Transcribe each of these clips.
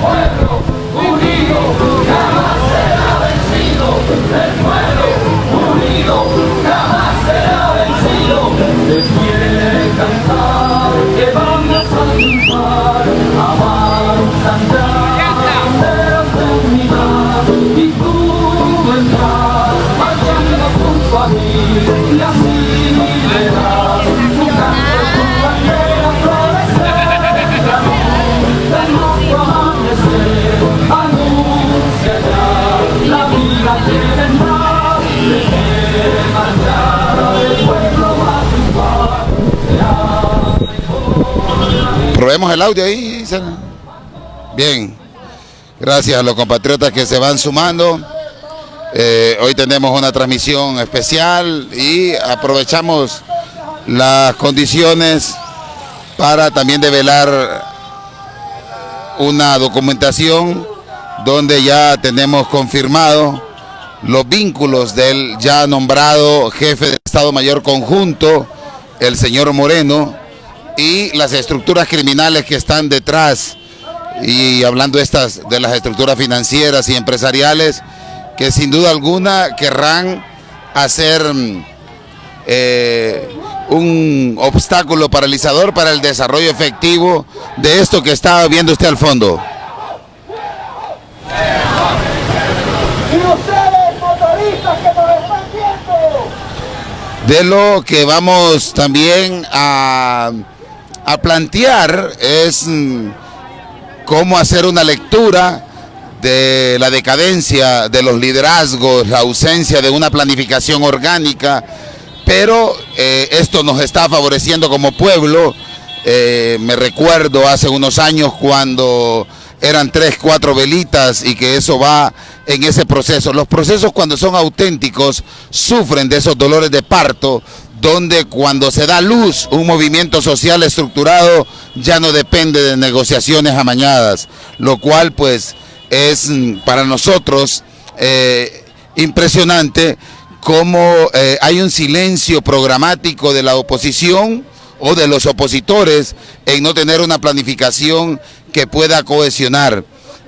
pueblo unido jamás será vencido. El pueblo unido jamás será vencido. Te quiere cantar que vamos a triunfar, avanzando banderas de unidad, y tú vendrás marchando junto a mí, y así verás tu canto, tu bandera florecer, la luz del nuevo amanecer anuncia ya la vida que vendrá. De que marchar el pueblo va a triunfar. Probemos el audio ahí. Bien, gracias a los compatriotas que se van sumando. Hoy tenemos una transmisión especial y aprovechamos las condiciones para también develar una documentación donde ya tenemos confirmado los vínculos del ya nombrado jefe del Estado Mayor Conjunto, el señor Moreno, y las estructuras criminales que están detrás, y hablando de las estructuras financieras y empresariales que sin duda alguna querrán hacer un obstáculo paralizador para el desarrollo efectivo de esto que está viendo usted al fondo. Y ustedes, motoristas que nos están viendo. De lo que vamos también a plantear es cómo hacer una lectura de la decadencia de los liderazgos, la ausencia de una planificación orgánica, pero esto nos está favoreciendo como pueblo. Me recuerdo hace unos años cuando eran 3, 4 velitas y que eso va en ese proceso. Los procesos, cuando son auténticos, sufren de esos dolores de parto, donde cuando se da luz un movimiento social estructurado ya no depende de negociaciones amañadas, lo cual pues es para nosotros impresionante cómo hay un silencio programático de la oposición o de los opositores en no tener una planificación que pueda cohesionar.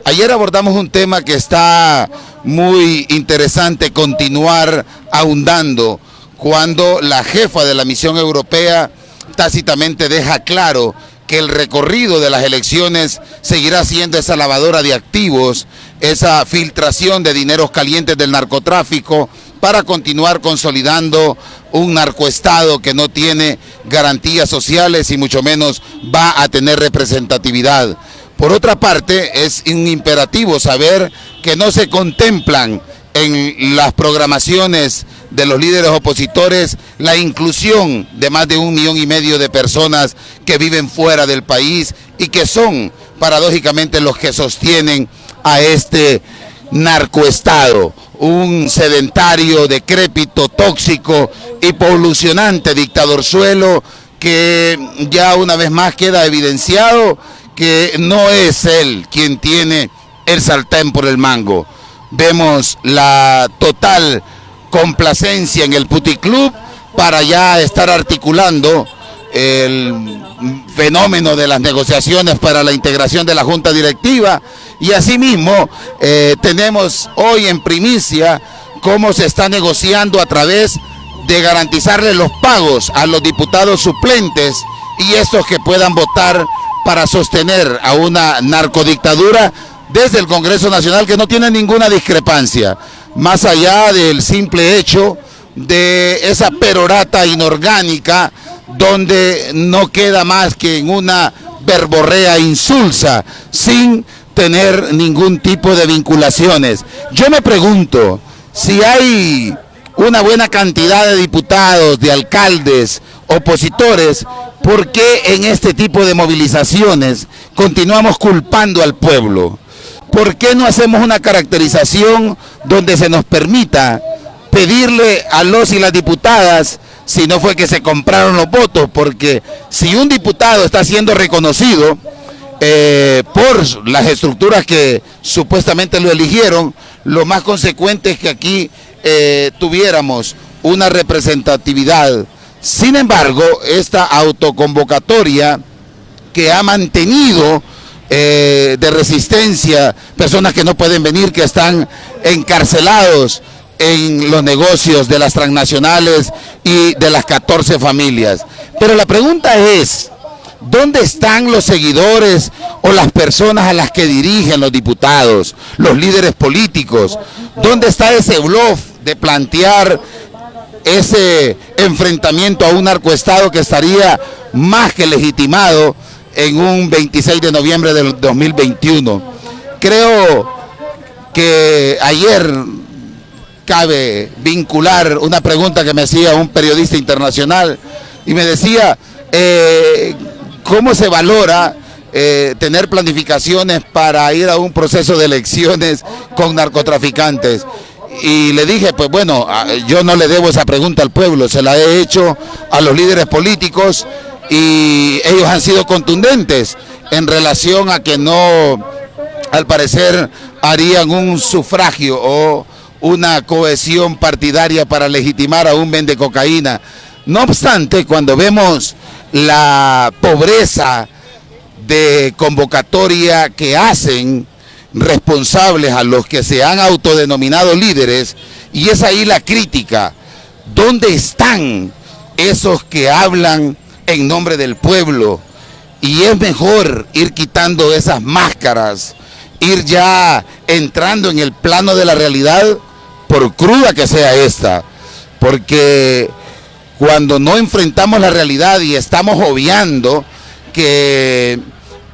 Ayer abordamos un tema que está muy interesante continuar ahondando, cuando la jefa de la misión europea tácitamente deja claro que el recorrido de las elecciones seguirá siendo esa lavadora de activos, esa filtración de dineros calientes del narcotráfico para continuar consolidando un narcoestado que no tiene garantías sociales y mucho menos va a tener representatividad. Por otra parte, es un imperativo saber que no se contemplan en las programaciones de los líderes opositores la inclusión de más de 1,5 millones de personas que viven fuera del país y que son paradójicamente los que sostienen a este narcoestado, un sedentario, decrépito, tóxico y polucionante dictadorzuelo que ya una vez más queda evidenciado que no es él quien tiene el sartén por el mango. Vemos la total complacencia en el puticlub para ya estar articulando el fenómeno de las negociaciones para la integración de la junta directiva, y asimismo tenemos hoy en primicia cómo se está negociando a través de garantizarle los pagos a los diputados suplentes y estos que puedan votar para sostener a una narcodictadura desde el Congreso Nacional, que no tiene ninguna discrepancia, más allá del simple hecho de esa perorata inorgánica donde no queda más que en una verborrea insulsa, sin tener ningún tipo de vinculaciones. Yo me pregunto, si hay una buena cantidad de diputados, de alcaldes, opositores, ¿por qué en este tipo de movilizaciones continuamos culpando al pueblo? ¿Por qué no hacemos una caracterización donde se nos permita pedirle a los y las diputadas si no fue que se compraron los votos? Porque si un diputado está siendo reconocido por las estructuras que supuestamente lo eligieron, lo más consecuente es que aquí tuviéramos una representatividad. Sin embargo, esta autoconvocatoria que ha mantenido de resistencia, personas que no pueden venir, que están encarcelados en los negocios de las transnacionales y de las 14 familias. Pero la pregunta es, ¿dónde están los seguidores o las personas a las que dirigen los diputados, los líderes políticos? ¿Dónde está ese bluff de plantear ese enfrentamiento a un narcoestado que estaría más que legitimado en un 26 de noviembre del 2021? Creo que ayer cabe vincular una pregunta que me hacía un periodista internacional y me decía, ¿cómo se valora tener planificaciones para ir a un proceso de elecciones con narcotraficantes? Y le dije, pues bueno, yo no le debo esa pregunta al pueblo, se la he hecho a los líderes políticos y ellos han sido contundentes en relación a que no, al parecer, harían un sufragio o una cohesión partidaria para legitimar a un vendecocaína. No obstante, cuando vemos la pobreza de convocatoria que hacen responsables a los que se han autodenominado líderes, y es ahí la crítica, ¿dónde están esos que hablan en nombre del pueblo? Y es mejor ir quitando esas máscaras, ir ya entrando en el plano de la realidad, por cruda que sea esta, porque cuando no enfrentamos la realidad y estamos obviando que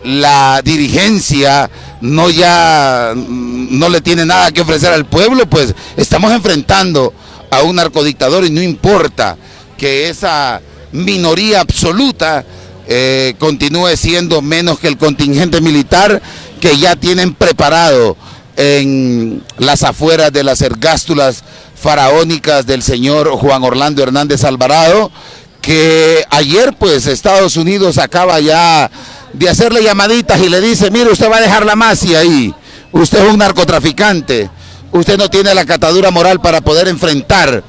la dirigencia no le tiene nada que ofrecer al pueblo, pues estamos enfrentando a un narcodictador y no importa que esa minoría absoluta continúe siendo menos que el contingente militar que ya tienen preparado en las afueras de las ergástulas faraónicas del señor Juan Orlando Hernández Alvarado, que ayer pues Estados Unidos acaba ya de hacerle llamaditas y le dice, mire, usted va a dejar la masia ahí, usted es un narcotraficante, usted no tiene la catadura moral para poder enfrentar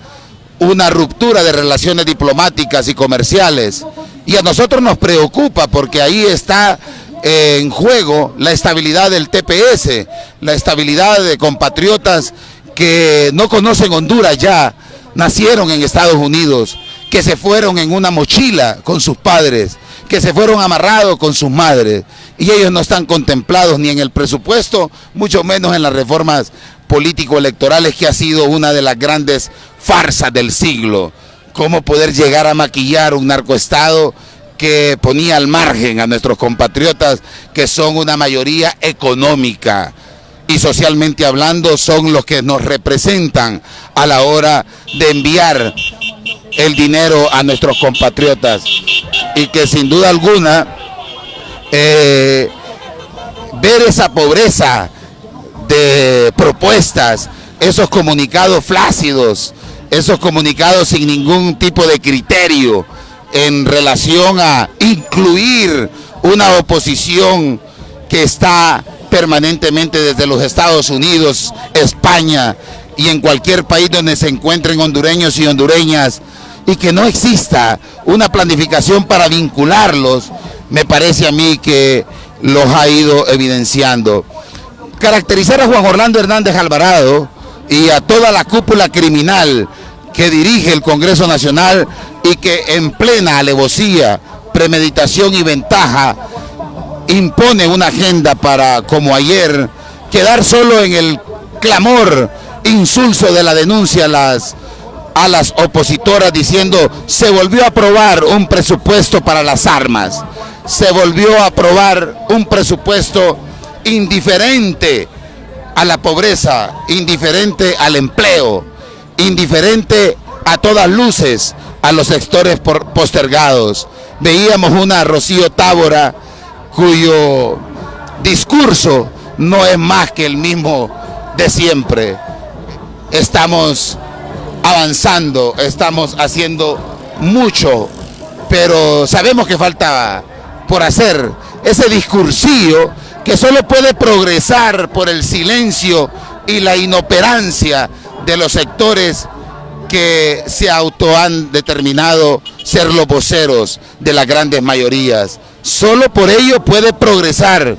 una ruptura de relaciones diplomáticas y comerciales. Y a nosotros nos preocupa porque ahí está en juego la estabilidad del TPS, la estabilidad de compatriotas que no conocen Honduras ya, nacieron en Estados Unidos, que se fueron en una mochila con sus padres, que se fueron amarrados con sus madres, y ellos no están contemplados ni en el presupuesto, mucho menos en las reformas político-electorales, que ha sido una de las grandes farsas del siglo. Cómo poder llegar a maquillar un narcoestado que ponía al margen a nuestros compatriotas, que son una mayoría económica y socialmente hablando son los que nos representan a la hora de enviar el dinero a nuestros compatriotas, y que sin duda alguna ver esa pobreza de propuestas, esos comunicados flácidos, esos comunicados sin ningún tipo de criterio en relación a incluir una oposición que está permanentemente desde los Estados Unidos, España y en cualquier país donde se encuentren hondureños y hondureñas, y que no exista una planificación para vincularlos, me parece a mí que los ha ido evidenciando. Caracterizar a Juan Orlando Hernández Alvarado y a toda la cúpula criminal que dirige el Congreso Nacional y que en plena alevosía, premeditación y ventaja impone una agenda para, como ayer, quedar solo en el clamor insulso de la denuncia a las opositoras, diciendo se volvió a aprobar un presupuesto para las armas, se volvió a aprobar un presupuesto indiferente a la pobreza, indiferente al empleo, indiferente a todas luces a los sectores postergados. Veíamos una Rocío Tábora cuyo discurso no es más que el mismo de siempre. Estamos avanzando, estamos haciendo mucho, pero sabemos que falta por hacer. Ese discursillo que solo puede progresar por el silencio y la inoperancia de los sectores que se han determinado ser los voceros de las grandes mayorías. Solo por ello puede progresar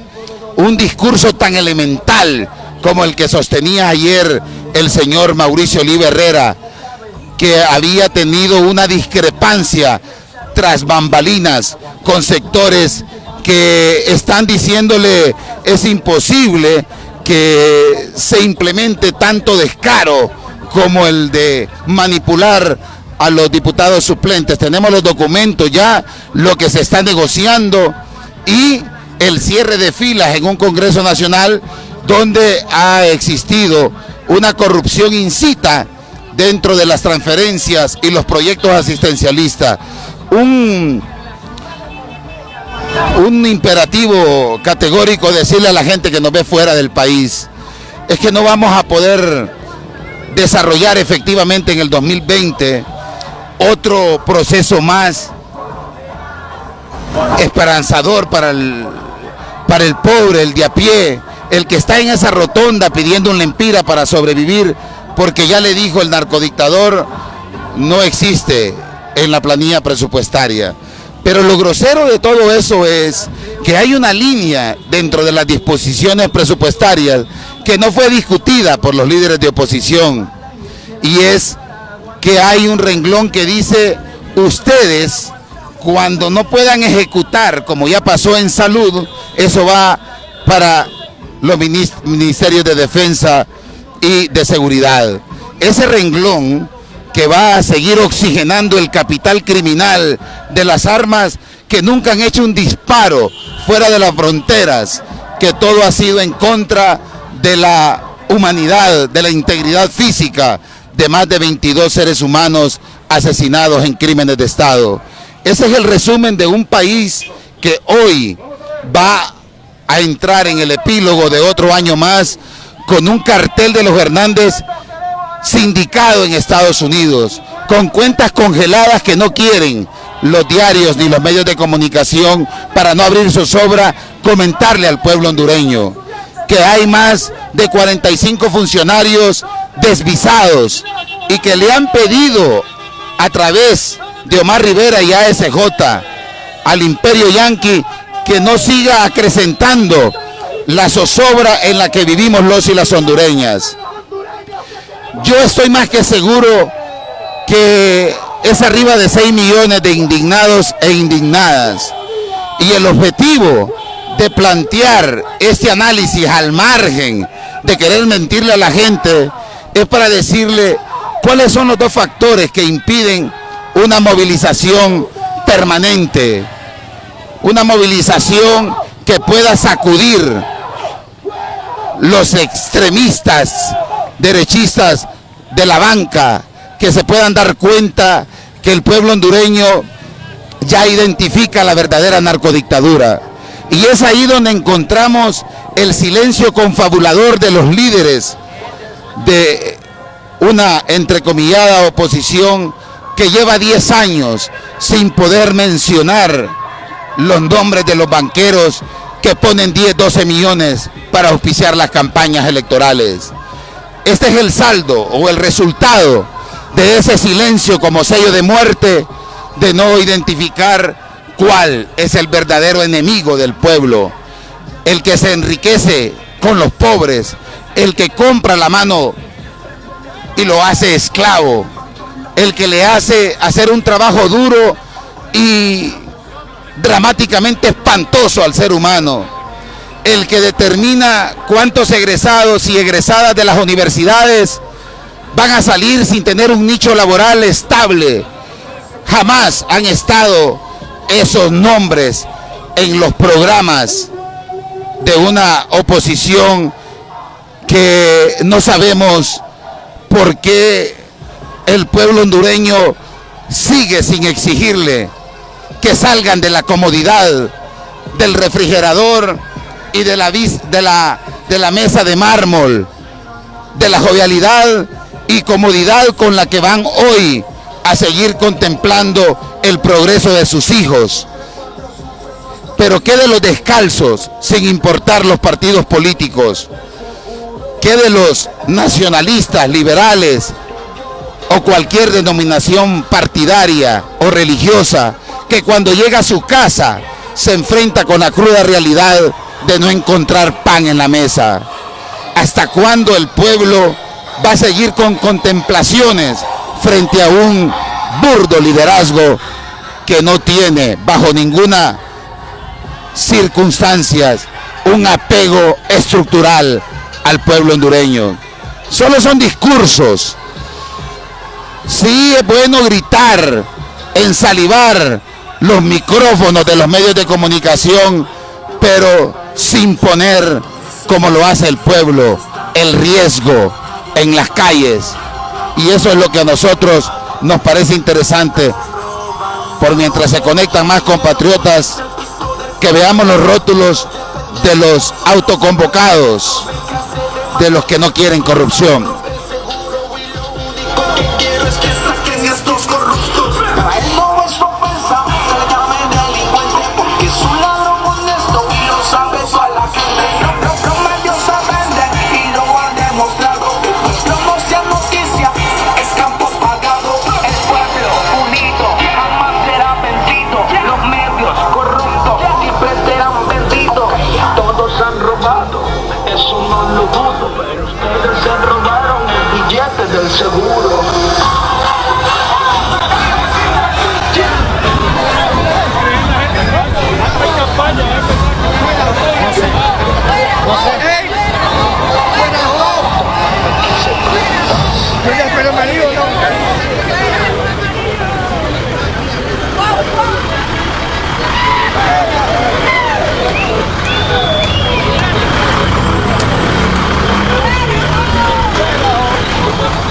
un discurso tan elemental como el que sostenía ayer el señor Mauricio Oliva Herrera, que había tenido una discrepancia tras bambalinas con sectores que están diciéndole es imposible que se implemente tanto descaro como el de manipular a los diputados suplentes. Tenemos los documentos ya, lo que se está negociando y el cierre de filas en un Congreso Nacional donde ha existido una corrupción incita dentro de las transferencias y los proyectos asistencialistas. Un imperativo categórico decirle a la gente que nos ve fuera del país es que no vamos a poder desarrollar efectivamente en el 2020 otro proceso más esperanzador para el pobre, el de a pie, el que está en esa rotonda pidiendo un lempira para sobrevivir, porque ya le dijo el narcodictador, no existe en la planilla presupuestaria. Pero lo grosero de todo eso es que hay una línea dentro de las disposiciones presupuestarias que no fue discutida por los líderes de oposición, y es que hay un renglón que dice: ustedes, cuando no puedan ejecutar, como ya pasó en salud, eso va para los ministerios de defensa y de seguridad. Ese renglón que va a seguir oxigenando el capital criminal de las armas que nunca han hecho un disparo fuera de las fronteras, que todo ha sido en contra de la humanidad, de la integridad física de más de 22 seres humanos asesinados en crímenes de Estado. Ese es el resumen de un país que hoy va a entrar en el epílogo de otro año más con un cartel de los Hernández sindicado en Estados Unidos, con cuentas congeladas que no quieren los diarios ni los medios de comunicación, para no abrir su sobra, comentarle al pueblo hondureño que hay más de 45 funcionarios desvisados y que le han pedido a través de Omar Rivera y ASJ al imperio yanqui que no siga acrecentando la zozobra en la que vivimos los y las hondureñas. Yo estoy más que seguro que es arriba de 6 millones de indignados e indignadas, y el objetivo de plantear este análisis al margen de querer mentirle a la gente es para decirle cuáles son los dos factores que impiden una movilización permanente, una movilización que pueda sacudir los extremistas derechistas de la banca, que se puedan dar cuenta que el pueblo hondureño ya identifica la verdadera narcodictadura. Y es ahí donde encontramos el silencio confabulador de los líderes de una entrecomillada oposición que lleva 10 años sin poder mencionar los nombres de los banqueros que ponen 10, 12 millones para auspiciar las campañas electorales. Este es el saldo o el resultado de ese silencio como sello de muerte, de no identificar cuál es el verdadero enemigo del pueblo, el que se enriquece con los pobres, el que compra la mano y lo hace esclavo, el que le hace hacer un trabajo duro y dramáticamente espantoso al ser humano, el que determina cuántos egresados y egresadas de las universidades van a salir sin tener un nicho laboral estable. Jamás han estado esos nombres en los programas de una oposición que no sabemos por qué el pueblo hondureño sigue sin exigirle que salgan de la comodidad del refrigerador y de la mesa de mármol, de la jovialidad y comodidad con la que van hoy a seguir contemplando el progreso de sus hijos. Pero ¿qué de los descalzos, sin importar los partidos políticos? ¿Qué de los nacionalistas, liberales o cualquier denominación partidaria o religiosa que cuando llega a su casa se enfrenta con la cruda realidad de no encontrar pan en la mesa? ¿Hasta cuándo el pueblo va a seguir con contemplaciones frente a un burdo liderazgo que no tiene bajo ninguna circunstancia un apego estructural al pueblo hondureño? Solo son discursos. Sí, es bueno gritar, ensalivar los micrófonos de los medios de comunicación, pero sin poner, como lo hace el pueblo, el riesgo en las calles. Y eso es lo que a nosotros nos parece interesante, por mientras se conectan más compatriotas, que veamos los rótulos de los autoconvocados, de los que no quieren corrupción.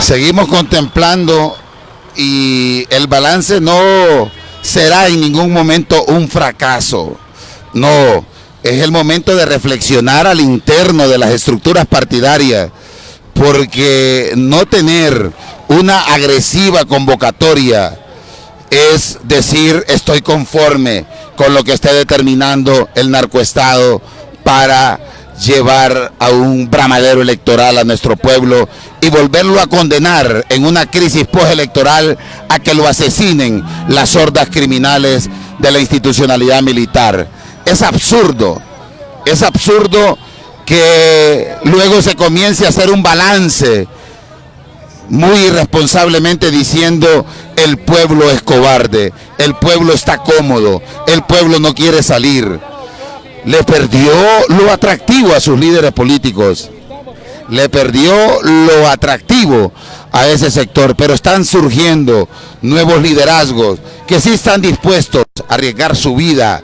Seguimos contemplando y el balance no será en ningún momento un fracaso. No, es el momento de reflexionar al interno de las estructuras partidarias, porque no tener una agresiva convocatoria es decir, estoy conforme con lo que esté determinando el narcoestado para llevar a un bramadero electoral a nuestro pueblo y volverlo a condenar en una crisis postelectoral a que lo asesinen las hordas criminales de la institucionalidad militar. Es absurdo que luego se comience a hacer un balance muy irresponsablemente diciendo el pueblo es cobarde, el pueblo está cómodo, el pueblo no quiere salir. Le perdió lo atractivo a sus líderes políticos, le perdió lo atractivo a ese sector, pero están surgiendo nuevos liderazgos que sí están dispuestos a arriesgar su vida,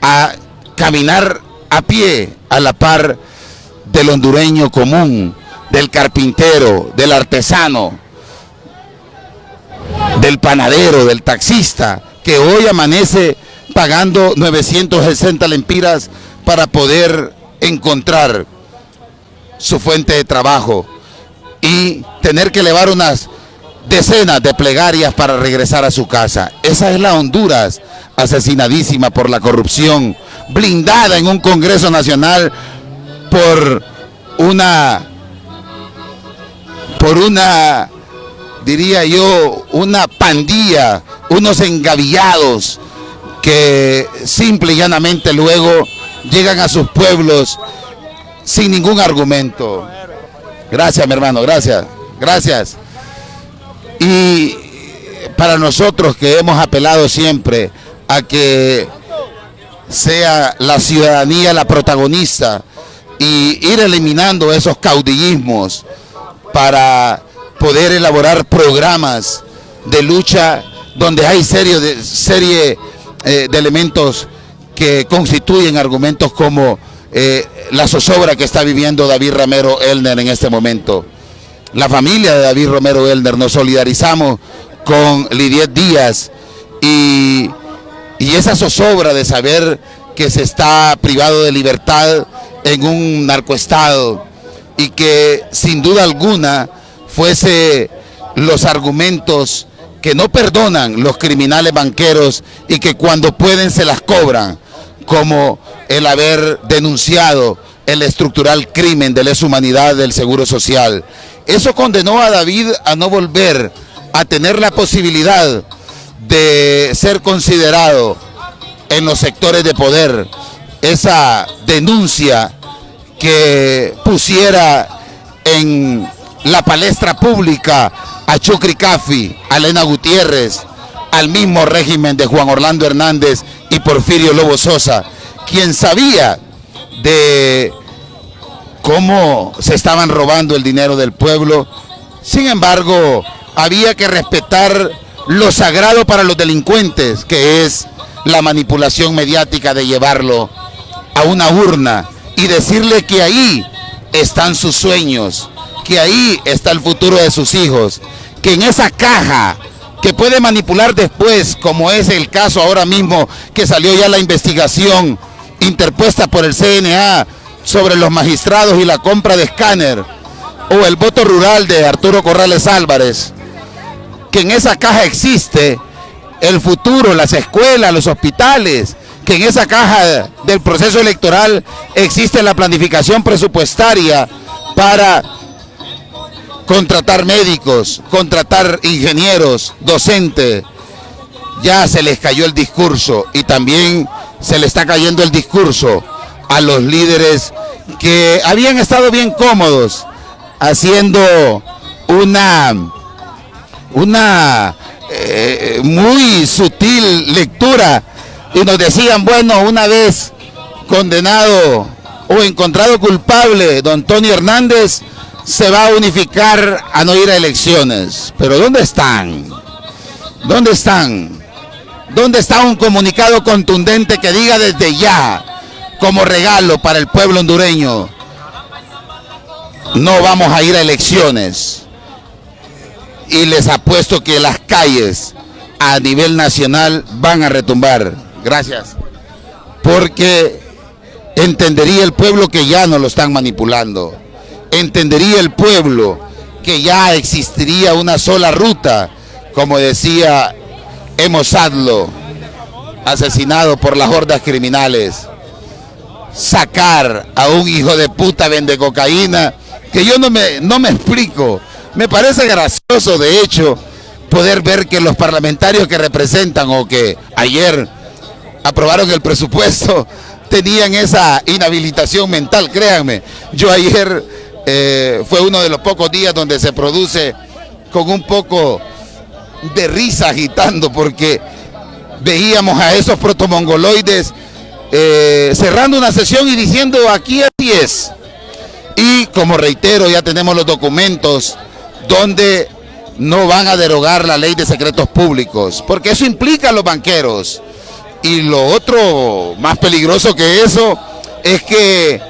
a caminar a pie a la par del hondureño común, del carpintero, del artesano, del panadero, del taxista, que hoy amanece pagando 960 lempiras para poder encontrar su fuente de trabajo y tener que elevar unas decenas de plegarias para regresar a su casa. Esa es la Honduras asesinadísima por la corrupción, blindada en un Congreso Nacional por una, diría yo, una pandilla, unos engavillados que simple y llanamente luego llegan a sus pueblos sin ningún argumento. Gracias, mi hermano, gracias. Y para nosotros que hemos apelado siempre a que sea la ciudadanía la protagonista y ir eliminando esos caudillismos para poder elaborar programas de lucha donde hay serie de elementos que constituyen argumentos como la zozobra que está viviendo David Romero Elner en este momento. La familia de David Romero Elner, nos solidarizamos con Lidiet Díaz y esa zozobra de saber que se está privado de libertad en un narcoestado y que sin duda alguna fuese los argumentos que no perdonan los criminales banqueros y que cuando pueden se las cobran, como el haber denunciado el estructural crimen de lesa humanidad del Seguro Social. Eso condenó a David a no volver a tener la posibilidad de ser considerado en los sectores de poder esa denuncia que pusiera en la palestra pública a Chucri Cafi, a Elena Gutiérrez, al mismo régimen de Juan Orlando Hernández y Porfirio Lobo Sosa, quien sabía de cómo se estaban robando el dinero del pueblo. Sin embargo, había que respetar lo sagrado para los delincuentes, que es la manipulación mediática de llevarlo a una urna y decirle que ahí están sus sueños, que ahí está el futuro de sus hijos, que en esa caja que puede manipular después, como es el caso ahora mismo que salió ya la investigación interpuesta por el CNA sobre los magistrados y la compra de escáner, o el voto rural de Arturo Corrales Álvarez, que en esa caja existe el futuro, las escuelas, los hospitales, que en esa caja del proceso electoral existe la planificación presupuestaria para contratar médicos, contratar ingenieros, docentes. Ya se les cayó el discurso y también se le está cayendo el discurso a los líderes que habían estado bien cómodos haciendo una muy sutil lectura y nos decían, bueno, una vez condenado o encontrado culpable don Tony Hernández, se va a unificar a no ir a elecciones. Pero ¿dónde están? ¿Dónde están? ¿Dónde está un comunicado contundente que diga desde ya, como regalo para el pueblo hondureño, no vamos a ir a elecciones? Y les apuesto que las calles a nivel nacional van a retumbar. Gracias. Porque entendería el pueblo que ya no lo están manipulando. Entendería el pueblo que ya existiría una sola ruta, como decía Emo Sadlo, asesinado por las hordas criminales. Sacar a un hijo de puta vende cocaína, que yo no me explico. Me parece gracioso, de hecho, poder ver que los parlamentarios que representan o que ayer aprobaron el presupuesto tenían esa inhabilitación mental. Créanme, yo ayer fue uno de los pocos días donde se produce con un poco de risa agitando, porque veíamos a esos protomongoloides cerrando una sesión y diciendo aquí así es. Y como reitero, ya tenemos los documentos donde no van a derogar la ley de secretos públicos, porque eso implica a los banqueros. Y lo otro más peligroso que eso es que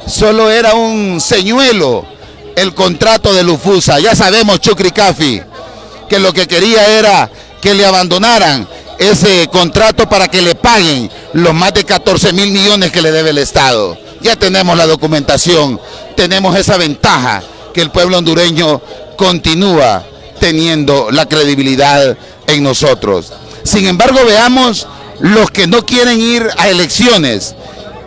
solo era un señuelo el contrato de Lufusa. Ya sabemos, Chucri Cafi, que lo que quería era que le abandonaran ese contrato para que le paguen los más de 14.000 millones que le debe el Estado. Ya tenemos la documentación, tenemos esa ventaja que el pueblo hondureño continúa teniendo la credibilidad en nosotros. Sin embargo, veamos los que no quieren ir a elecciones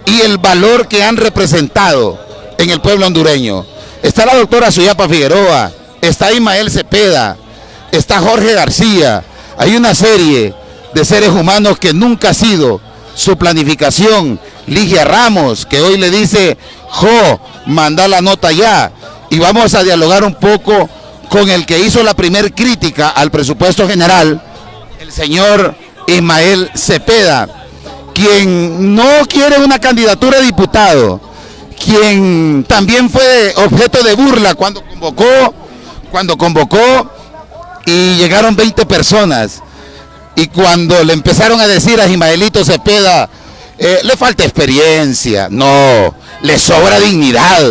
y el valor que han representado en el pueblo hondureño. Está la doctora Suyapa Figueroa, está Ismael Cepeda, está Jorge García. Hay una serie de seres humanos que nunca ha sido su planificación. Ligia Ramos, que hoy le dice, jo, manda la nota ya. Y vamos a dialogar un poco con el que hizo la primer crítica al presupuesto general, el señor Ismael Cepeda, quien no quiere una candidatura a diputado, quien también fue objeto de burla cuando convocó y llegaron 20 personas. Y cuando le empezaron a decir a Ismaelito Cepeda, le falta experiencia, no, le sobra dignidad,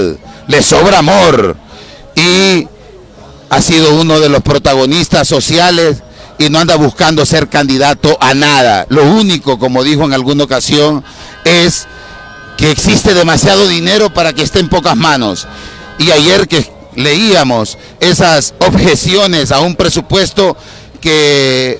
le sobra amor, y ha sido uno de los protagonistas sociales y no anda buscando ser candidato a nada. Lo único, como dijo en alguna ocasión, es que existe demasiado dinero para que esté en pocas manos. Y ayer que leíamos esas objeciones a un presupuesto que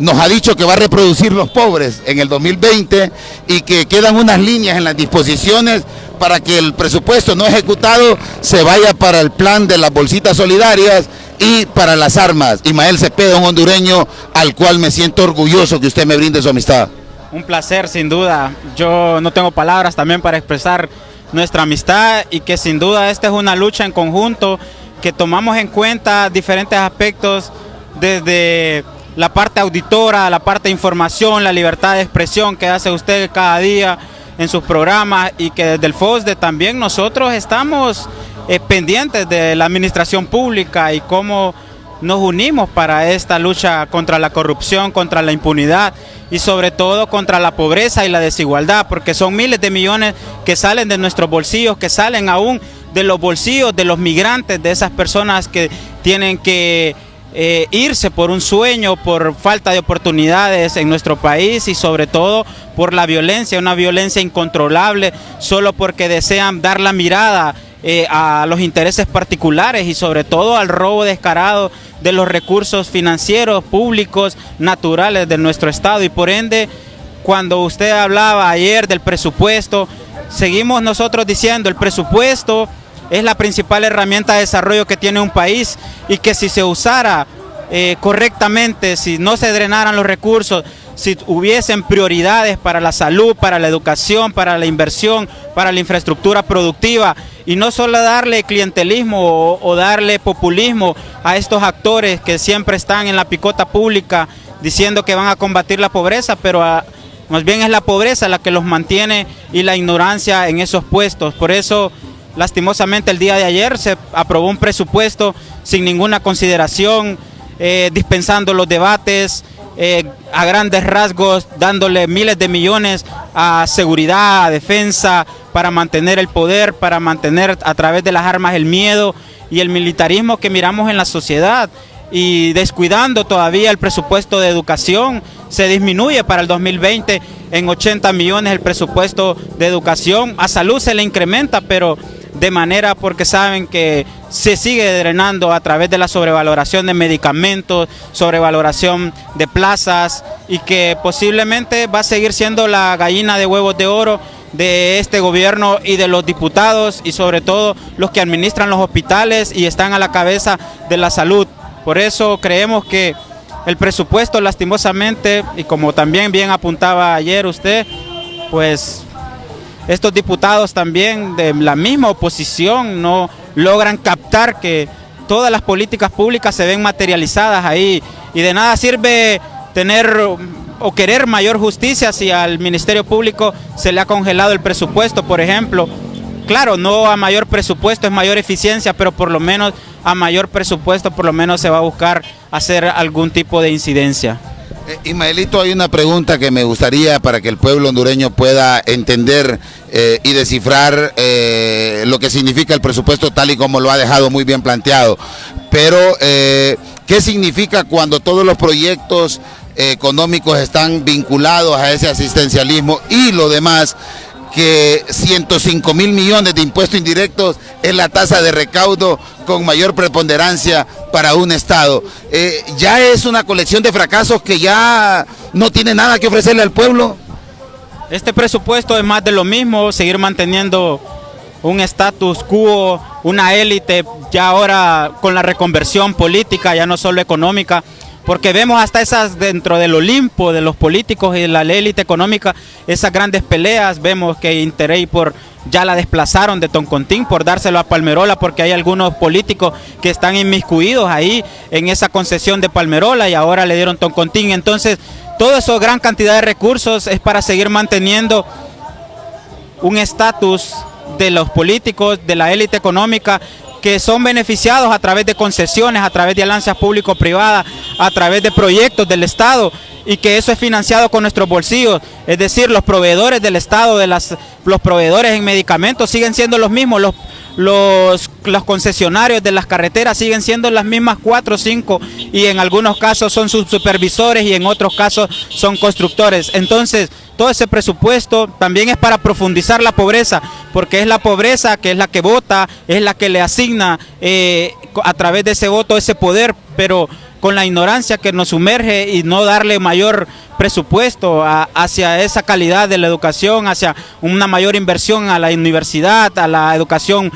nos ha dicho que va a reproducir los pobres en el 2020 y que quedan unas líneas en las disposiciones para que el presupuesto no ejecutado se vaya para el plan de las bolsitas solidarias y para las armas. Ismael Cepeda, un hondureño al cual me siento orgulloso que usted me brinde su amistad. Un placer, sin duda. Yo no tengo palabras también para expresar nuestra amistad y que sin duda esta es una lucha en conjunto, que tomamos en cuenta diferentes aspectos desde la parte auditora, la parte de información, la libertad de expresión que hace usted cada día en sus programas, y que desde el FOSDE también nosotros estamos pendientes de la administración pública y cómo nos unimos para esta lucha contra la corrupción, contra la impunidad y sobre todo contra la pobreza y la desigualdad, porque son miles de millones que salen de nuestros bolsillos, que salen aún de los bolsillos de los migrantes, de esas personas que tienen que irse por un sueño, por falta de oportunidades en nuestro país y sobre todo por la violencia, una violencia incontrolable, solo porque desean dar la mirada a los intereses particulares y sobre todo al robo descarado de los recursos financieros, públicos, naturales de nuestro estado. Y por ende, cuando usted hablaba ayer del presupuesto, seguimos nosotros diciendo, el presupuesto es la principal herramienta de desarrollo que tiene un país, y que si se usara correctamente, si no se drenaran los recursos, si hubiesen prioridades para la salud, para la educación, para la inversión, para la infraestructura productiva, y no solo darle clientelismo o darle populismo a estos actores que siempre están en la picota pública diciendo que van a combatir la pobreza, pero más bien es la pobreza la que los mantiene y la ignorancia en esos puestos. Por eso, lastimosamente, el día de ayer se aprobó un presupuesto sin ninguna consideración, dispensando los debates, a grandes rasgos, dándole miles de millones a seguridad, a defensa, para mantener el poder, para mantener a través de las armas el miedo y el militarismo que miramos en la sociedad, y descuidando todavía el presupuesto de educación. Se disminuye para el 2020 en 80 millones el presupuesto de educación, a salud se le incrementa, pero de manera porque saben que se sigue drenando a través de la sobrevaloración de medicamentos, sobrevaloración de plazas, y que posiblemente va a seguir siendo la gallina de huevos de oro de este gobierno y de los diputados y sobre todo los que administran los hospitales y están a la cabeza de la salud. Por eso creemos que el presupuesto, lastimosamente, y como también bien apuntaba ayer usted, pues estos diputados también de la misma oposición no logran captar que todas las políticas públicas se ven materializadas ahí, y de nada sirve tener o querer mayor justicia si al Ministerio Público se le ha congelado el presupuesto, por ejemplo. Claro, no a mayor presupuesto es mayor eficiencia, pero por lo menos a mayor presupuesto por lo menos se va a buscar hacer algún tipo de incidencia. Ismaelito, hay una pregunta que me gustaría para que el pueblo hondureño pueda entender y descifrar lo que significa el presupuesto tal y como lo ha dejado muy bien planteado. Pero, ¿qué significa cuando todos los proyectos económicos están vinculados a ese asistencialismo y lo demás? Que 105 mil millones de impuestos indirectos es la tasa de recaudo con mayor preponderancia para un estado. ¿Ya es una colección de fracasos que ya no tiene nada que ofrecerle al pueblo? Este presupuesto es más de lo mismo, seguir manteniendo un status quo, una élite ya ahora con la reconversión política, ya no solo económica, porque vemos hasta esas dentro del Olimpo de los políticos y de la élite económica, esas grandes peleas. Vemos que Interey ya la desplazaron de Toncontín por dárselo a Palmerola, porque hay algunos políticos que están inmiscuidos ahí en esa concesión de Palmerola y ahora le dieron Toncontín. Entonces, toda esa gran cantidad de recursos es para seguir manteniendo un estatus de los políticos, de la élite económica, que son beneficiados a través de concesiones, a través de alianzas público-privadas, a través de proyectos del Estado, y que eso es financiado con nuestros bolsillos. Es decir, los proveedores del Estado, los proveedores en medicamentos siguen siendo los mismos, los concesionarios de las carreteras siguen siendo las mismas 4 o 5, y en algunos casos son sus supervisores y en otros casos son constructores. Entonces, todo ese presupuesto también es para profundizar la pobreza, porque es la pobreza que es la que vota, es la que le asigna a través de ese voto ese poder, pero con la ignorancia que nos sumerge y no darle mayor presupuesto hacia esa calidad de la educación, hacia una mayor inversión a la universidad, a la educación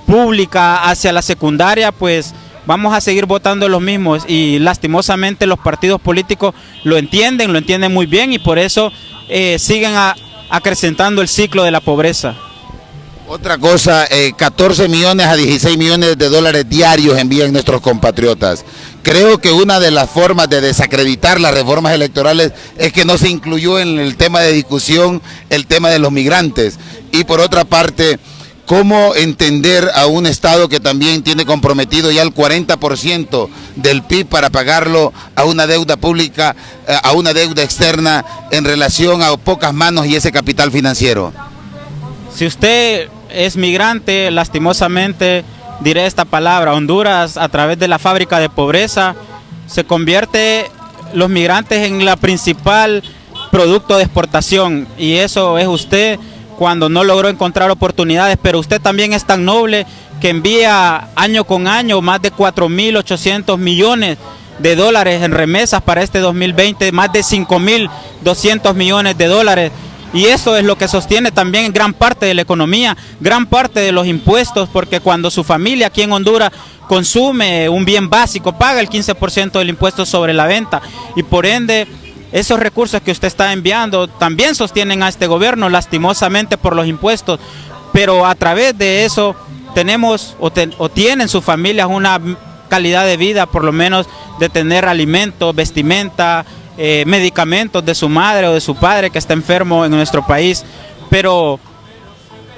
pública, hacia la secundaria, pues vamos a seguir votando los mismos, y lastimosamente los partidos políticos lo entienden muy bien, y por eso siguen acrecentando el ciclo de la pobreza. Otra cosa, 14 millones a 16 millones de dólares diarios envían nuestros compatriotas. Creo que una de las formas de desacreditar las reformas electorales es que no se incluyó en el tema de discusión el tema de los migrantes. Y por otra parte, ¿cómo entender a un Estado que también tiene comprometido ya el 40% del PIB para pagarlo a una deuda pública, a una deuda externa en relación a pocas manos y ese capital financiero? Si usted es migrante, lastimosamente diré esta palabra: Honduras, a través de la fábrica de pobreza, se convierte los migrantes en la principal producto de exportación, y eso es usted cuando no logró encontrar oportunidades. Pero usted también es tan noble que envía año con año más de 4.800 millones de dólares en remesas para este 2020, más de 5.200 millones de dólares. Y eso es lo que sostiene también gran parte de la economía, gran parte de los impuestos, porque cuando su familia aquí en Honduras consume un bien básico, paga el 15% del impuesto sobre la venta, y por ende esos recursos que usted está enviando también sostienen a este gobierno, lastimosamente por los impuestos, pero a través de eso tenemos o tienen sus familias una calidad de vida, por lo menos de tener alimentos, vestimenta, medicamentos de su madre o de su padre que está enfermo en nuestro país. Pero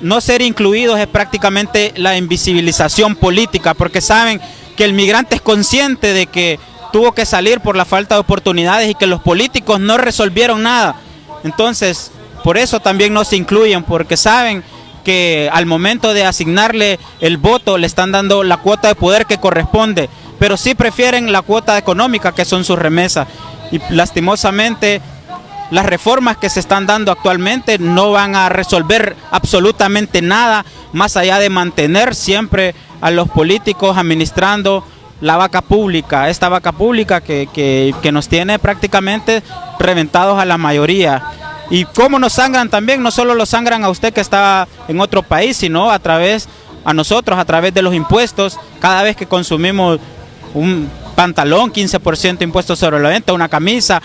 no ser incluidos es prácticamente la invisibilización política, porque saben que el migrante es consciente de que tuvo que salir por la falta de oportunidades y que los políticos no resolvieron nada. Entonces, por eso también no se incluyen, porque saben que al momento de asignarle el voto le están dando la cuota de poder que corresponde, pero sí prefieren la cuota económica, que son sus remesas. Y lastimosamente las reformas que se están dando actualmente no van a resolver absolutamente nada, más allá de mantener siempre a los políticos administrando la vaca pública, esta vaca pública que nos tiene prácticamente reventados a la mayoría. Y cómo nos sangran también, no solo lo sangran a usted que está en otro país, sino a nosotros, a través de los impuestos. Cada vez que consumimos un pantalón, 15% impuestos sobre la venta, una camisa,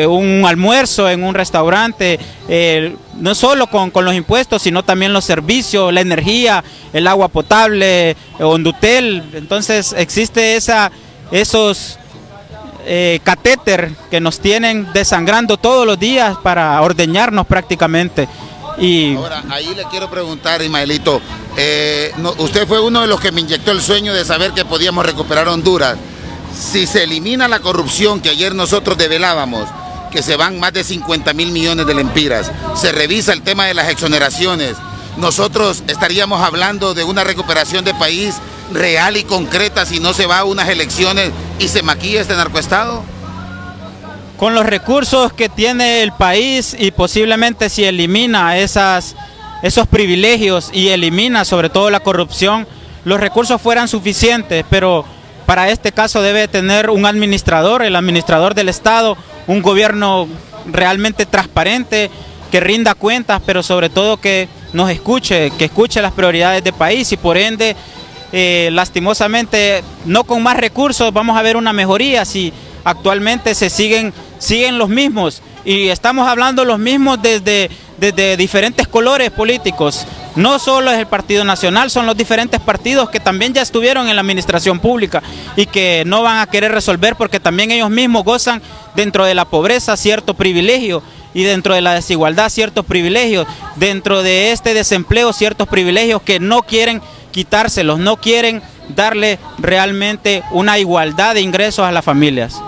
un almuerzo en un restaurante, no solo con los impuestos, sino también los servicios, la energía, el agua potable, Hondutel. Entonces existe esos catéter que nos tienen desangrando todos los días para ordeñarnos prácticamente. Y ahora, ahí le quiero preguntar, Ismaelito, usted fue uno de los que me inyectó el sueño de saber que podíamos recuperar Honduras. Si se elimina la corrupción que ayer nosotros develábamos, que se van más de 50.000 millones de lempiras, se revisa el tema de las exoneraciones, nosotros estaríamos hablando de una recuperación de país real y concreta si no se va a unas elecciones y se maquilla este narcoestado. Con los recursos que tiene el país, y posiblemente si elimina esos privilegios y elimina sobre todo la corrupción, los recursos fueran suficientes, pero para este caso debe tener un administrador, el administrador del Estado, un gobierno realmente transparente, que rinda cuentas, pero sobre todo que nos escuche, que escuche las prioridades del país, y por ende, lastimosamente, no con más recursos vamos a ver una mejoría si actualmente siguen los mismos, y estamos hablando los mismos desde diferentes colores políticos. No solo es el Partido Nacional, son los diferentes partidos que también ya estuvieron en la administración pública y que no van a querer resolver, porque también ellos mismos gozan dentro de la pobreza cierto privilegio, y dentro de la desigualdad ciertos privilegios, dentro de este desempleo ciertos privilegios que no quieren quitárselos, no quieren darle realmente una igualdad de ingresos a las familias.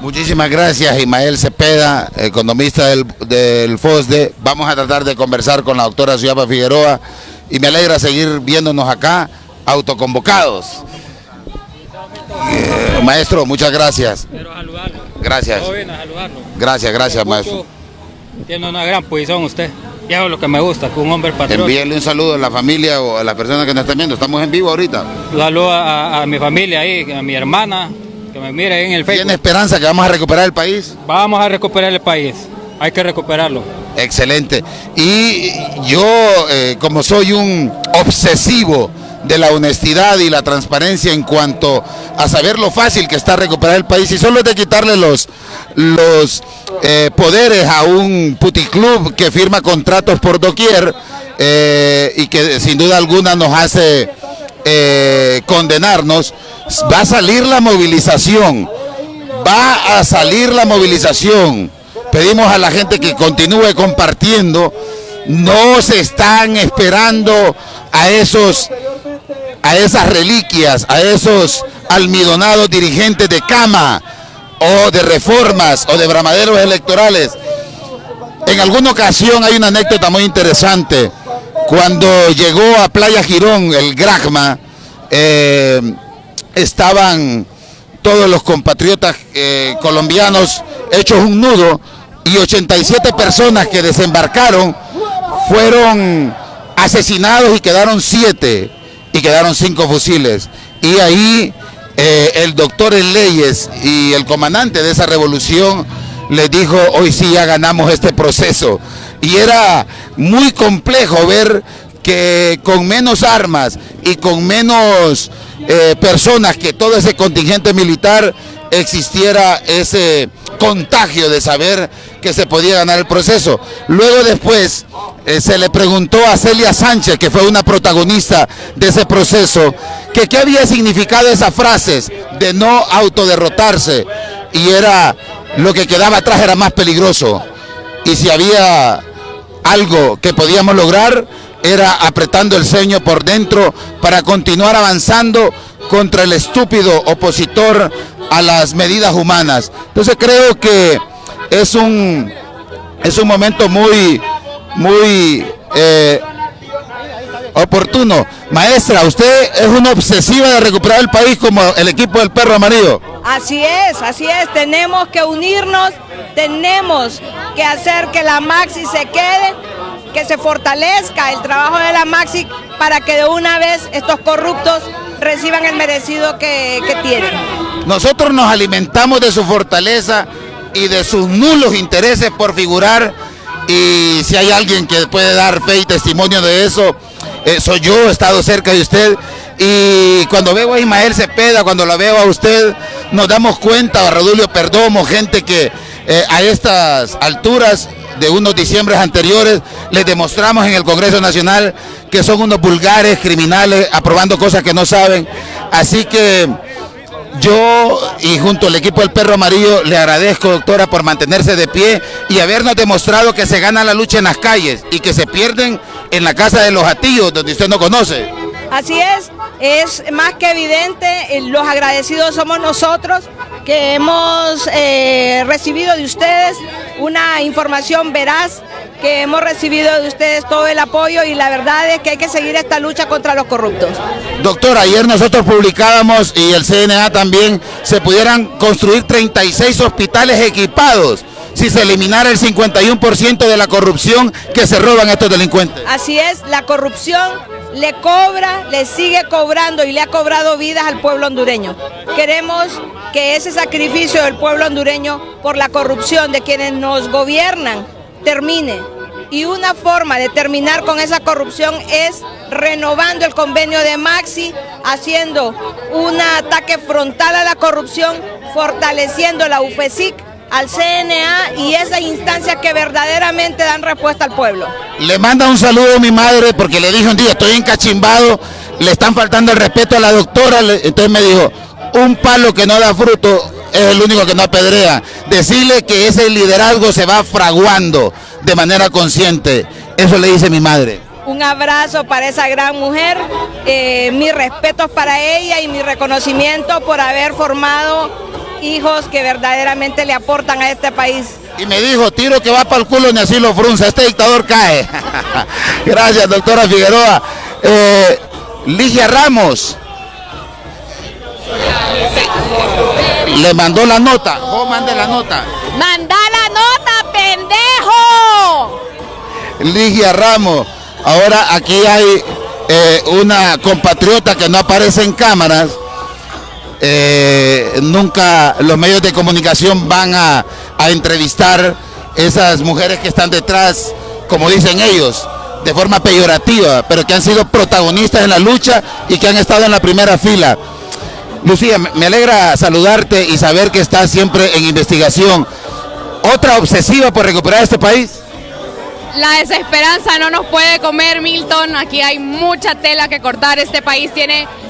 Muchísimas gracias, Ismael Cepeda, economista del FOSDE. Vamos a tratar de conversar con la doctora Ciudadpa Figueroa, y me alegra seguir viéndonos acá, autoconvocados. Maestro, muchas gracias. Quiero saludarlo. Gracias. Todo bien, a saludarlo. Gracias, maestro. Tiene una gran posición usted. Y eso es lo que me gusta, que un hombre patriota. Envíenle un saludo a la familia o a las personas que nos están viendo. Estamos en vivo ahorita. Un saludo a mi familia ahí, a mi hermana, que me mira ahí en el Facebook. ¿Tiene esperanza que vamos a recuperar el país? Vamos a recuperar el país. Hay que recuperarlo. Excelente. Y yo, como soy un obsesivo de la honestidad y la transparencia en cuanto a saber lo fácil que está recuperar el país, y solo es de quitarle los poderes a un puticlub que firma contratos por doquier y que sin duda alguna nos hace condenarnos. Va a salir la movilización, va a salir la movilización. Pedimos a la gente que continúe compartiendo. No se están esperando a esas reliquias, a esos almidonados dirigentes de cama o de reformas o de bramaderos electorales. En alguna ocasión hay una anécdota muy interesante. Cuando llegó a Playa Girón el Gragma, estaban todos los compatriotas colombianos hechos un nudo, y 87 personas que desembarcaron fueron asesinados y quedaron 7 y quedaron 5 fusiles. Y ahí el doctor en leyes y el comandante de esa revolución les dijo: hoy sí ya ganamos este proceso. Y era muy complejo ver que con menos armas y con menos personas que todo ese contingente militar existiera ese contagio de saber que se podía ganar el proceso. Luego después se le preguntó a Celia Sánchez, que fue una protagonista de ese proceso, que qué había significado esas frases de no autoderrotarse, y era lo que quedaba atrás era más peligroso, y si había algo que podíamos lograr era apretando el ceño por dentro para continuar avanzando contra el estúpido opositor a las medidas humanas. Entonces creo que es un momento muy oportuno. Maestra, usted es una obsesiva de recuperar el país como el equipo del Perro Amarillo. Así es, tenemos que unirnos, tenemos que hacer que la Maxi se quede, que se fortalezca el trabajo de la Maxi para que de una vez estos corruptos reciban el merecido que tienen. Nosotros nos alimentamos de su fortaleza y de sus nulos intereses por figurar, y si hay alguien que puede dar fe y testimonio de eso, soy yo. He estado cerca de usted, y cuando veo a Ismael Cepeda, cuando la veo a usted, nos damos cuenta, a Rodulio Perdomo, gente que a estas alturas de unos diciembres anteriores les demostramos en el Congreso Nacional que son unos vulgares criminales aprobando cosas que no saben. Así que yo, y junto al equipo del Perro Amarillo, le agradezco, doctora, por mantenerse de pie y habernos demostrado que se gana la lucha en las calles y que se pierden en la casa de los Atillos, donde usted no conoce. Así es más que evidente. Los agradecidos somos nosotros, que hemos recibido de ustedes una información veraz, que hemos recibido de ustedes todo el apoyo, y la verdad es que hay que seguir esta lucha contra los corruptos. Doctor, ayer nosotros publicábamos, y el CNA también, se pudieran construir 36 hospitales equipados si se eliminara el 51% de la corrupción que se roban estos delincuentes. Así es, la corrupción le cobra, le sigue cobrando y le ha cobrado vidas al pueblo hondureño. Queremos que ese sacrificio del pueblo hondureño por la corrupción de quienes nos gobiernan termine. Y una forma de terminar con esa corrupción es renovando el convenio de Maxi, haciendo un ataque frontal a la corrupción, fortaleciendo la UFESIC, al CNA y esas instancias que verdaderamente dan respuesta al pueblo. Le manda un saludo a mi madre, porque le dije un día: estoy encachimbado, le están faltando el respeto a la doctora. Entonces me dijo: un palo que no da fruto es el único que no apedrea. Decirle que ese liderazgo se va fraguando de manera consciente. Eso le dice mi madre. Un abrazo para esa gran mujer, mis respetos para ella y mi reconocimiento por haber formado hijos que verdaderamente le aportan a este país. Y me dijo: tiro que va para el culo ni así lo frunza, este dictador cae. Gracias, doctora Figueroa. Ligia Ramos le mandó la nota. Vos mande la nota. ¡Manda la nota, pendejo! Ligia Ramos. Ahora aquí hay una compatriota que no aparece en cámaras. Nunca los medios de comunicación van a entrevistar esas mujeres que están detrás, como dicen ellos, de forma peyorativa, pero que han sido protagonistas en la lucha y que han estado en la primera fila. Lucía, me alegra saludarte y saber que estás siempre en investigación. ¿Otra obsesiva por recuperar este país? La desesperanza no nos puede comer, Milton. Aquí hay mucha tela que cortar. Este país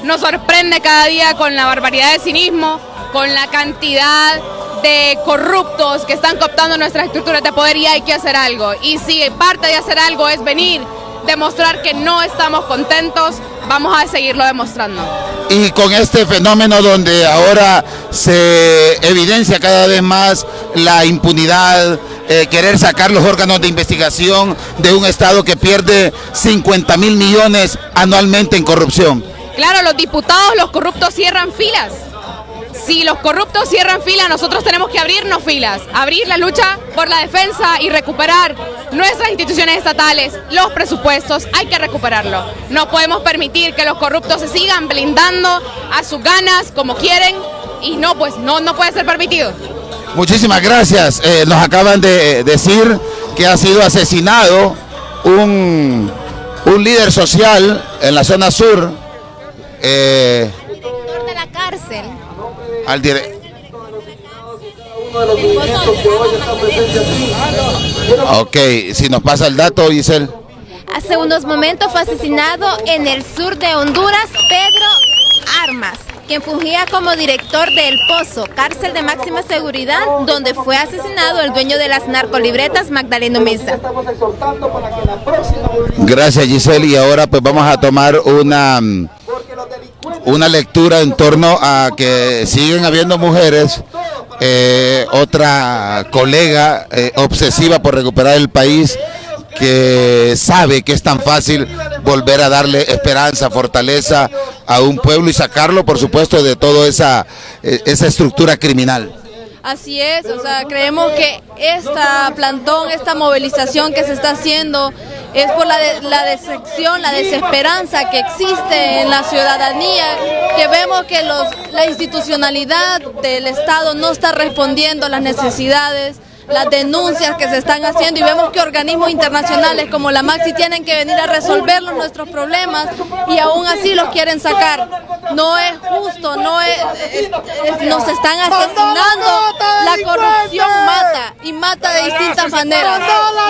nos sorprende cada día con la barbaridad de cinismo, con la cantidad de corruptos que están cooptando nuestras estructuras de poder, y hay que hacer algo. Y si parte de hacer algo es venir, demostrar que no estamos contentos, vamos a seguirlo demostrando. Y con este fenómeno donde ahora se evidencia cada vez más la impunidad, querer sacar los órganos de investigación de un Estado que pierde 50.000 millones anualmente en corrupción. Claro, los diputados, los corruptos cierran filas. Si los corruptos cierran filas, nosotros tenemos que abrirnos filas, abrir la lucha por la defensa y recuperar nuestras instituciones estatales, los presupuestos, hay que recuperarlo. No podemos permitir que los corruptos se sigan blindando a sus ganas como quieren, y no puede ser permitido. Muchísimas gracias. Nos acaban de decir que ha sido asesinado un líder social en la zona sur. Director de la cárcel. Ok, si nos pasa el dato, Giselle. Hace unos momentos fue asesinado en el sur de Honduras Pedro Armas, quien fungía como director de El Pozo, cárcel de máxima seguridad, donde fue asesinado el dueño de las narcolibretas, Magdaleno Mesa. Gracias, Giselle, y ahora pues vamos a tomar una lectura en torno a que siguen habiendo mujeres. Otra colega obsesiva por recuperar el país, que sabe que es tan fácil volver a darle esperanza, fortaleza a un pueblo y sacarlo, por supuesto, de toda esa estructura criminal. Así es, o sea, creemos que esta plantón, esta movilización que se está haciendo es por la decepción, la desesperanza que existe en la ciudadanía, que vemos que la institucionalidad del Estado no está respondiendo a las necesidades, las denuncias que se están haciendo, y vemos que organismos internacionales como la Maxi tienen que venir a resolver nuestros problemas y aún así los quieren sacar. No es justo, nos están asesinando, la corrupción mata y mata de distintas maneras,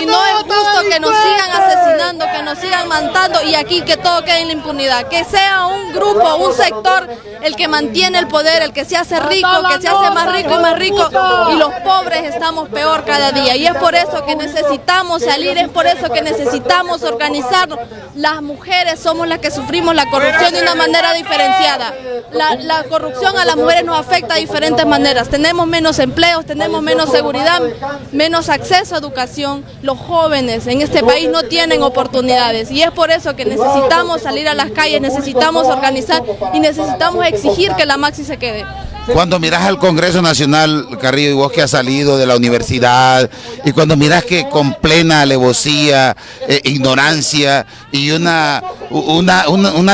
y no es justo que nos sigan asesinando, que nos sigan matando y aquí que todo quede en la impunidad, que sea un grupo, un sector el que mantiene el poder, el que se hace rico, que se hace más rico y más rico, y los pobres estamos peor cada día, y es por eso que necesitamos salir, es por eso que necesitamos organizarnos. Las mujeres somos las que sufrimos la corrupción de una manera diferenciada. La corrupción a las mujeres nos afecta de diferentes maneras. Tenemos menos empleos, tenemos menos seguridad, menos acceso a educación. Los jóvenes en este país no tienen oportunidades, y es por eso que necesitamos salir a las calles, necesitamos organizar y necesitamos exigir que la Maxi se quede. Cuando miras al Congreso Nacional, Carrillo, y vos que has salido de la universidad, y cuando miras que con plena alevosía, ignorancia y una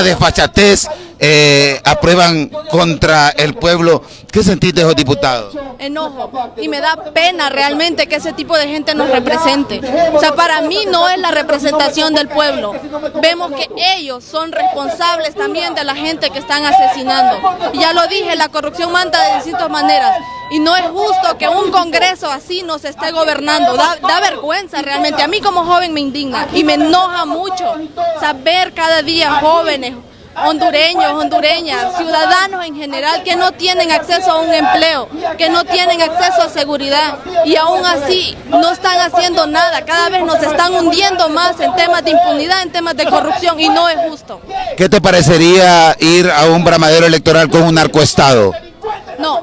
desfachatez aprueban contra el pueblo, ¿qué sentís de esos diputados? Enojo, y me da pena realmente que ese tipo de gente nos represente. O sea, para mí no es la representación del pueblo. Vemos que ellos son responsables también de la gente que están asesinando. Y ya lo dije, la corrupción mata de distintas maneras. Y no es justo que un Congreso así nos esté gobernando. Da vergüenza realmente. A mí como joven me indigna y me enoja mucho saber cada día jóvenes, hondureños, hondureñas, ciudadanos en general que no tienen acceso a un empleo, que no tienen acceso a seguridad, y aún así no están haciendo nada. Cada vez nos están hundiendo más en temas de impunidad, en temas de corrupción, y no es justo. ¿Qué te parecería ir a un bramadero electoral con un narcoestado? No,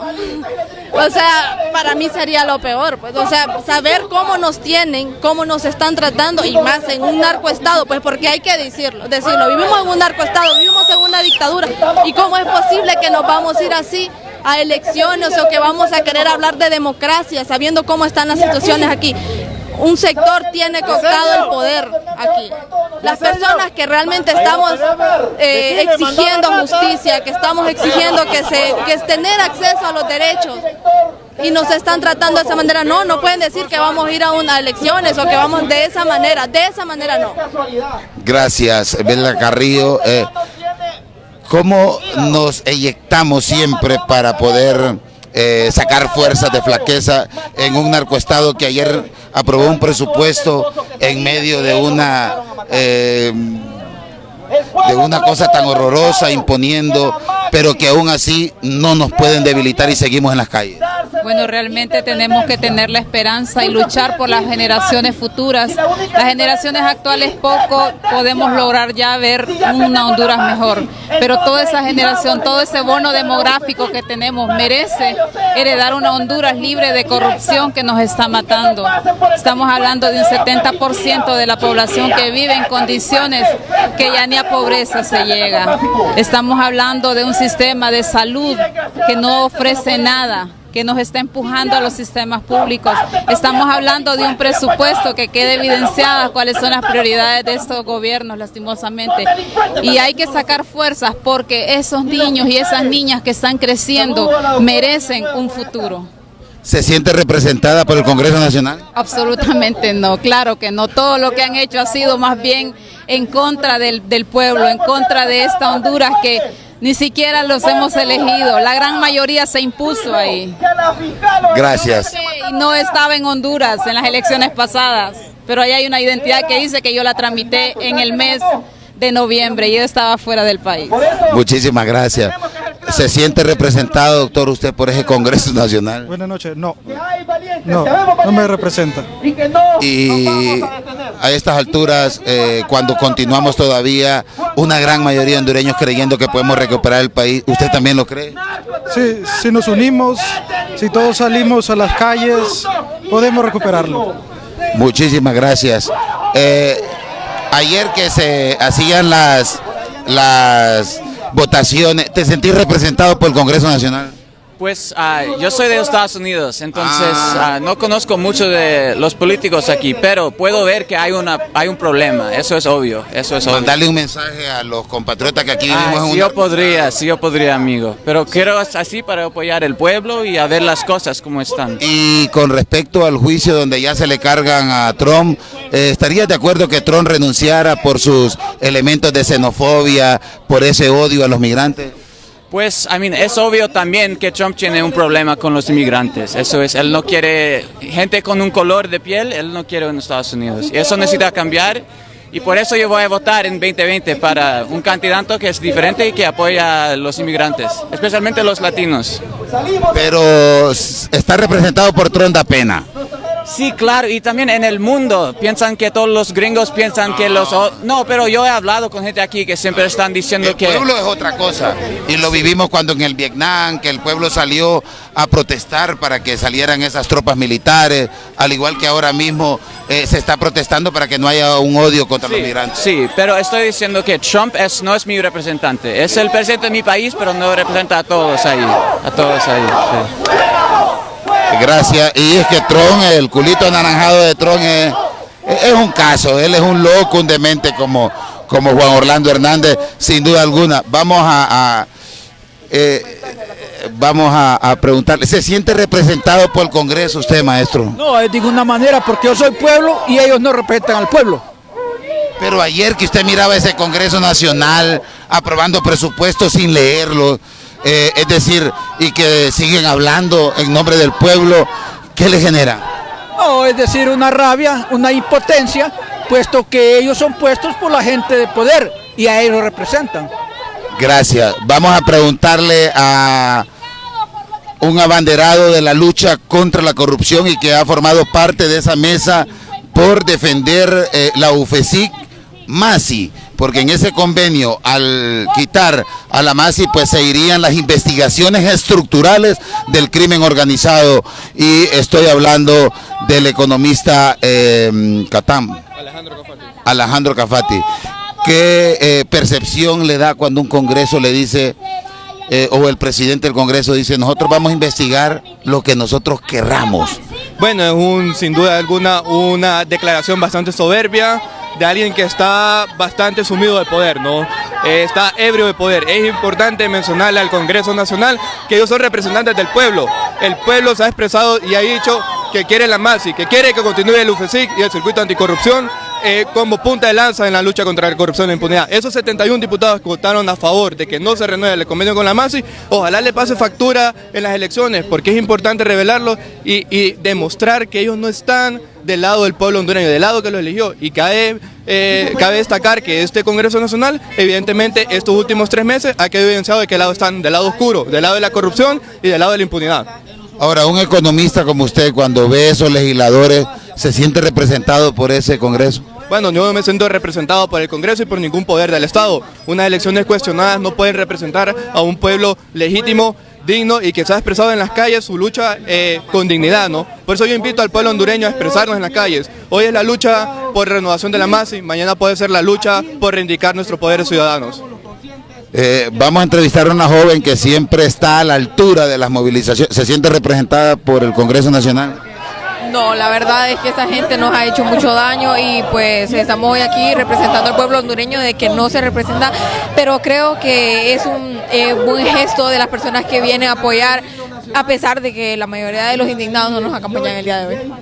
o sea, para mí sería lo peor, pues, o sea, saber cómo nos tienen, cómo nos están tratando, y más en un narcoestado, pues porque hay que decirlo, vivimos en un narcoestado, vivimos en una dictadura, y cómo es posible que nos vamos a ir así a elecciones, o que vamos a querer hablar de democracia, sabiendo cómo están las situaciones aquí. Un sector tiene cooptado el poder aquí. Las personas que realmente estamos exigiendo justicia, que estamos exigiendo que es tener acceso a los derechos, y nos están tratando de esa manera, no pueden decir que vamos a ir a unas elecciones o que vamos de esa manera no. Gracias, Bela Carrillo. ¿cómo nos eyectamos siempre para poder sacar fuerzas de flaqueza en un narcoestado que ayer aprobó un presupuesto en medio de una cosa tan horrorosa, imponiendo, pero que aún así no nos pueden debilitar y seguimos en las calles? Bueno, realmente tenemos que tener la esperanza y luchar por las generaciones futuras. Las generaciones actuales poco podemos lograr ya ver una Honduras mejor, pero toda esa generación, todo ese bono demográfico que tenemos merece heredar una Honduras libre de corrupción que nos está matando. Estamos hablando de un 70% de la población que vive en condiciones que ya ni a pobreza se llega. Estamos hablando de un sistema de salud que no ofrece nada, que nos está empujando a los sistemas públicos. Estamos hablando de un presupuesto que quede evidenciada cuáles son las prioridades de estos gobiernos, lastimosamente. Y hay que sacar fuerzas porque esos niños y esas niñas que están creciendo merecen un futuro. ¿Se siente representada por el Congreso Nacional? Absolutamente no, claro que no. Todo lo que han hecho ha sido más bien en contra del pueblo, en contra de esta Honduras que ni siquiera los hemos elegido. La gran mayoría se impuso ahí. Gracias. Y no estaba en Honduras en las elecciones pasadas, pero ahí hay una identidad que dice que yo la tramité en el mes de noviembre y yo estaba fuera del país. Muchísimas gracias. ¿Se siente representado, doctor, usted por ese Congreso Nacional? Buenas noches. No me representa. Y a estas alturas, cuando continuamos todavía, una gran mayoría de hondureños creyendo que podemos recuperar el país, ¿usted también lo cree? Sí, si nos unimos, si todos salimos a las calles, podemos recuperarlo. Muchísimas gracias. Ayer que se hacían las votaciones, ¿te sentís representado por el Congreso Nacional? Pues yo soy de Estados Unidos, entonces no conozco mucho de los políticos aquí, pero puedo ver que hay un problema, eso es obvio, Mandarle un mensaje a los compatriotas que aquí vivimos sí yo podría, amigo, pero quiero así para apoyar el pueblo y a ver las cosas como están. Y con respecto al juicio donde ya se le cargan a Trump, ¿estarías de acuerdo que Trump renunciara por sus elementos de xenofobia, por ese odio a los migrantes? Pues, es obvio también que Trump tiene un problema con los inmigrantes. Eso es, él no quiere gente con un color de piel, él no quiere en Estados Unidos. Y eso necesita cambiar. Y por eso yo voy a votar en 2020 para un candidato que es diferente y que apoya a los inmigrantes, especialmente los latinos. Pero está representado por Trump, da pena. Sí, claro, y también en el mundo piensan que todos los gringos piensan que los... No, pero yo he hablado con gente aquí que siempre están diciendo que... El pueblo es otra cosa, y lo vivimos cuando en el Vietnam, que el pueblo salió a protestar para que salieran esas tropas militares, al igual que ahora mismo se está protestando para que no haya un odio contra los migrantes. Sí, pero estoy diciendo que Trump no es mi representante, es el presidente de mi país, pero no representa a todos ahí, sí. Gracias, y es que Trump, el culito anaranjado de Trump es un caso, él es un loco, un demente como Juan Orlando Hernández, sin duda alguna. Vamos a preguntarle, ¿se siente representado por el Congreso usted, maestro? No, de ninguna manera, porque yo soy pueblo y ellos no representan al pueblo. Pero ayer que usted miraba ese Congreso Nacional aprobando presupuestos sin leerlo, es decir, y que siguen hablando en nombre del pueblo, ¿qué le genera? No, es decir, una rabia, una impotencia, puesto que ellos son puestos por la gente de poder y a ellos representan. Gracias. Vamos a preguntarle a un abanderado de la lucha contra la corrupción y que ha formado parte de esa mesa por defender la UFESIC, MASI, porque en ese convenio, al quitar a la MASI, pues se irían las investigaciones estructurales del crimen organizado, y estoy hablando del economista Alejandro Cafati. ¿Qué percepción le da cuando un Congreso le dice, o el presidente del Congreso dice, nosotros vamos a investigar lo que nosotros querramos? Bueno, es sin duda alguna una declaración bastante soberbia de alguien que está bastante sumido de poder, ¿no? Está ebrio de poder. Es importante mencionarle al Congreso Nacional que ellos son representantes del pueblo. El pueblo se ha expresado y ha dicho que quiere la MASI, que quiere que continúe el UFESIC y el circuito anticorrupción, como punta de lanza en la lucha contra la corrupción y la impunidad. Esos 71 diputados que votaron a favor de que no se renueve el convenio con la MASI, ojalá le pase factura en las elecciones, porque es importante revelarlo y demostrar que ellos no están del lado del pueblo hondureño, del lado que lo eligió. Y cabe destacar que este Congreso Nacional, evidentemente, estos últimos 3 meses ha quedado evidenciado de qué lado están, del lado oscuro, del lado de la corrupción y del lado de la impunidad. Ahora, un economista como usted, cuando ve esos legisladores, ¿se siente representado por ese Congreso? Bueno, yo no me siento representado por el Congreso y por ningún poder del Estado. Unas elecciones cuestionadas no pueden representar a un pueblo legítimo, digno y que se ha expresado en las calles su lucha con dignidad, ¿no? Por eso yo invito al pueblo hondureño a expresarnos en las calles. Hoy es la lucha por renovación de la MASI, mañana puede ser la lucha por reivindicar nuestros poderes ciudadanos. Vamos a entrevistar a una joven que siempre está a la altura de las movilizaciones. ¿Se siente representada por el Congreso Nacional? No, la verdad es que esta gente nos ha hecho mucho daño y pues estamos hoy aquí representando al pueblo hondureño de que no se representa, pero creo que es un buen gesto de las personas que vienen a apoyar, a pesar de que la mayoría de los indignados no nos acompañan el día de hoy.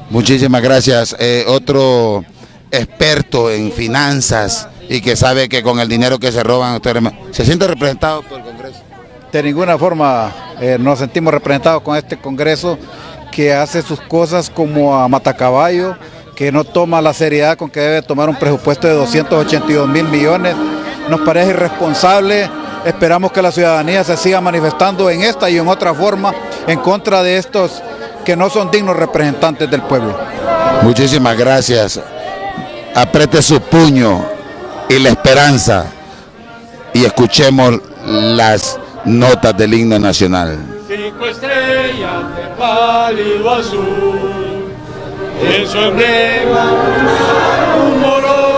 Muchísimas gracias. Otro experto en finanzas y que sabe que con el dinero que se roban, ¿se siente representado por el Congreso? De ninguna forma nos sentimos representados con este Congreso que hace sus cosas como a matacaballo, que no toma la seriedad con que debe tomar un presupuesto de 282.000 millones. Nos parece irresponsable. Esperamos que la ciudadanía se siga manifestando en esta y en otra forma en contra de estos que no son dignos representantes del pueblo. Muchísimas gracias. Apriete su puño y la esperanza y escuchemos las notas del himno nacional. 5 estrellas de pálido azul, en su emblema rumoroso.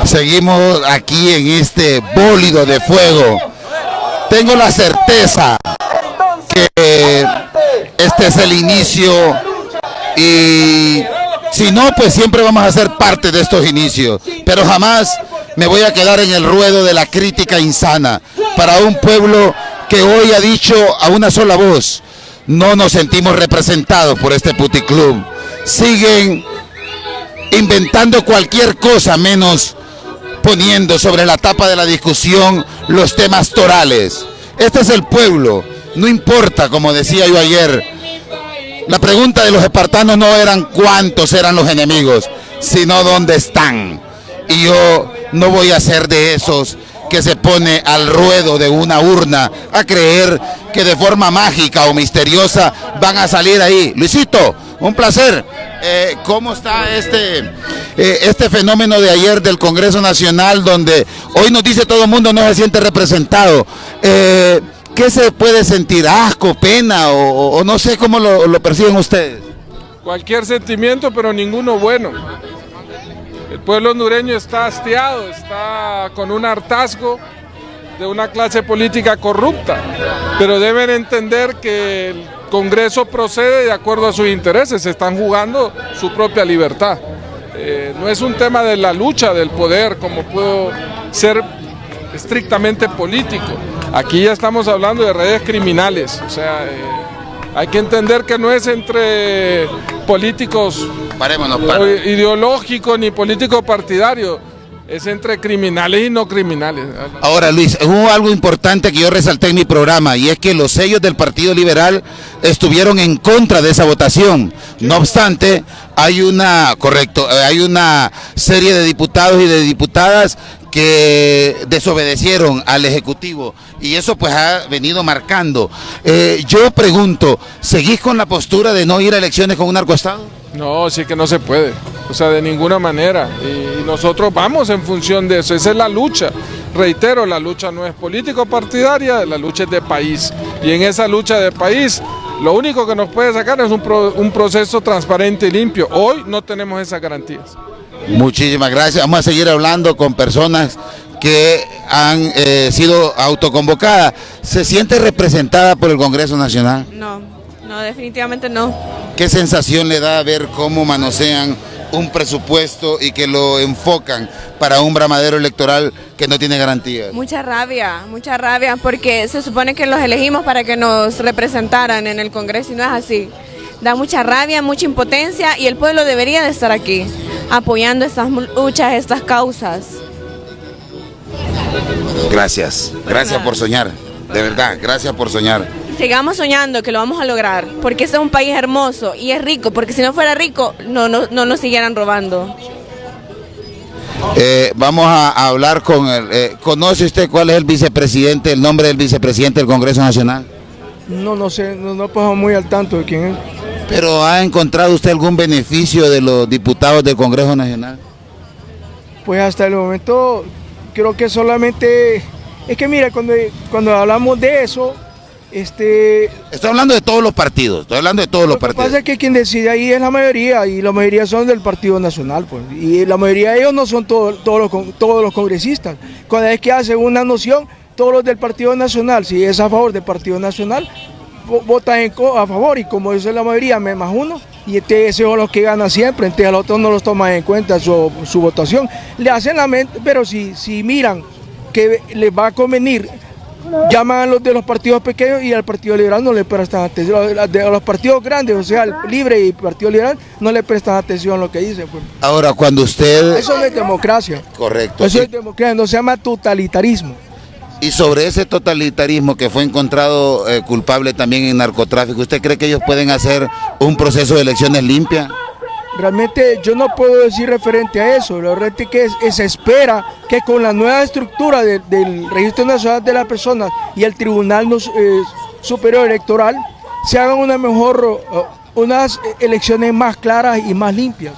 Seguimos aquí en este bólido de fuego. Tengo la certeza que este es el inicio y si no, pues siempre vamos a ser parte de estos inicios, pero jamás me voy a quedar en el ruedo de la crítica insana para un pueblo que hoy ha dicho a una sola voz: no nos sentimos representados por este puticlub. Siguen inventando cualquier cosa menos poniendo sobre la tapa de la discusión los temas torales. Este es el pueblo, no importa, como decía yo ayer, la pregunta de los espartanos no eran cuántos eran los enemigos, sino dónde están. Y yo no voy a ser de esos que se pone al ruedo de una urna a creer que de forma mágica o misteriosa van a salir ahí. Luisito, un placer. ¿Cómo está este fenómeno de ayer del Congreso Nacional, donde hoy nos dice todo el mundo no se siente representado? ¿Qué se puede sentir? ¿Asco, pena o no sé cómo lo perciben ustedes? Cualquier sentimiento, pero ninguno bueno. El pueblo hondureño está hastiado, está con un hartazgo de una clase política corrupta, pero deben entender que el Congreso procede de acuerdo a sus intereses, están jugando su propia libertad. No es un tema de la lucha del poder como pudo ser estrictamente político. Aquí ya estamos hablando de redes criminales, o sea, hay que entender que no es entre políticos ideológicos ni políticos partidarios, es entre criminales y no criminales. Ahora, Luis, hubo algo importante que yo resalté en mi programa, y es que los sellos del Partido Liberal estuvieron en contra de esa votación. No obstante, hay una serie de diputados y de diputadas que desobedecieron al Ejecutivo, y eso pues ha venido marcando. Yo pregunto, ¿seguís con la postura de no ir a elecciones con un narcoestado? No, sí que no se puede, o sea, de ninguna manera, y nosotros vamos en función de eso, esa es la lucha. Reitero, la lucha no es político-partidaria, la lucha es de país, y en esa lucha de país, lo único que nos puede sacar es un proceso transparente y limpio. Hoy no tenemos esas garantías. Muchísimas gracias. Vamos a seguir hablando con personas que han sido autoconvocadas. ¿Se siente representada por el Congreso Nacional? No, definitivamente no. ¿Qué sensación le da ver cómo manosean un presupuesto y que lo enfocan para un bramadero electoral que no tiene garantías? Mucha rabia, porque se supone que los elegimos para que nos representaran en el Congreso y no es así. Da mucha rabia, mucha impotencia, y el pueblo debería de estar aquí, apoyando estas luchas, estas causas. Gracias por soñar, de verdad, gracias por soñar. Sigamos soñando que lo vamos a lograr, porque este es un país hermoso y es rico, porque si no fuera rico no nos siguieran robando. Vamos a hablar con él. ¿Conoce usted cuál es el nombre del vicepresidente del Congreso Nacional? No sé, no puedo muy al tanto de quién es. ¿Pero ha encontrado usted algún beneficio de los diputados del Congreso Nacional? Pues hasta el momento creo que solamente, es que mira, cuando hablamos de eso, Estoy hablando de todos los partidos, Lo que pasa es que quien decide ahí es la mayoría, y la mayoría son del Partido Nacional, pues, y la mayoría de ellos no son todos los congresistas. Cada vez que hacen una noción, todos los del Partido Nacional, si es a favor del Partido Nacional, votan a favor, y como eso es la mayoría, más uno, y esos son los que ganan siempre, entonces a los otros no los toman en cuenta su votación. Le hacen la mente, pero si miran que les va a convenir, llaman a los de los partidos pequeños, y al Partido Liberal no le prestan atención. A los partidos grandes, o sea, el Libre y el Partido Liberal, no le prestan atención a lo que dicen. Pues. Ahora, cuando usted... Eso no es democracia. Correcto. Eso es democracia, no se llama totalitarismo. Y sobre ese totalitarismo que fue encontrado culpable también en narcotráfico, ¿usted cree que ellos pueden hacer un proceso de elecciones limpia? Realmente yo no puedo decir referente a eso. Lo realmente que se espera que con la nueva estructura del Registro Nacional de las Personas y el Tribunal Superior Electoral se hagan unas elecciones más claras y más limpias.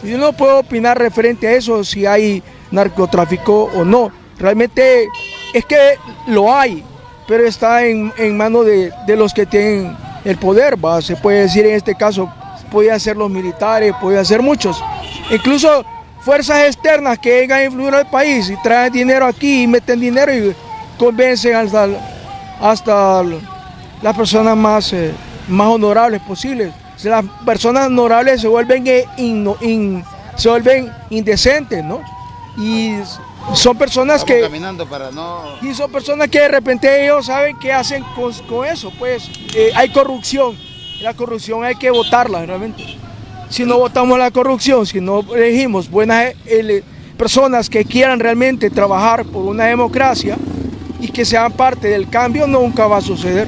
Yo no puedo opinar referente a eso, si hay narcotráfico o no. Realmente es que lo hay, pero está en manos de los que tienen el poder, ¿va? Se puede decir en este caso, puede ser los militares, puede ser muchos, incluso fuerzas externas que vengan a influir al país y traen dinero aquí y meten dinero y convencen hasta las personas más honorables posibles. Si las personas honorables se vuelven indecentes, ¿no? Y son personas y son personas que de repente ellos saben qué hacen con eso, pues hay corrupción. La corrupción hay que votarla realmente. Si no votamos la corrupción, si no elegimos buenas personas que quieran realmente trabajar por una democracia y que sean parte del cambio, nunca va a suceder.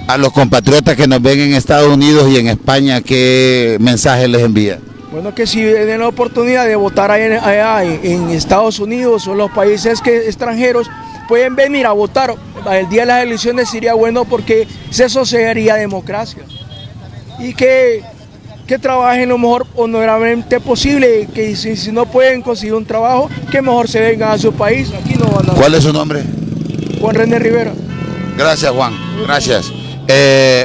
A los compatriotas que nos ven en Estados Unidos y en España, ¿qué mensaje les envía? Bueno, que si tienen la oportunidad de votar allá en Estados Unidos o en los países extranjeros, pueden venir a votar el día de las elecciones sería bueno, porque eso sería democracia. Y que trabajen lo mejor honorablemente posible, que si no pueden conseguir un trabajo, que mejor se vengan a su país. Aquí no van a... ¿Cuál es su nombre? Juan René Rivera. Gracias, Juan. Gracias.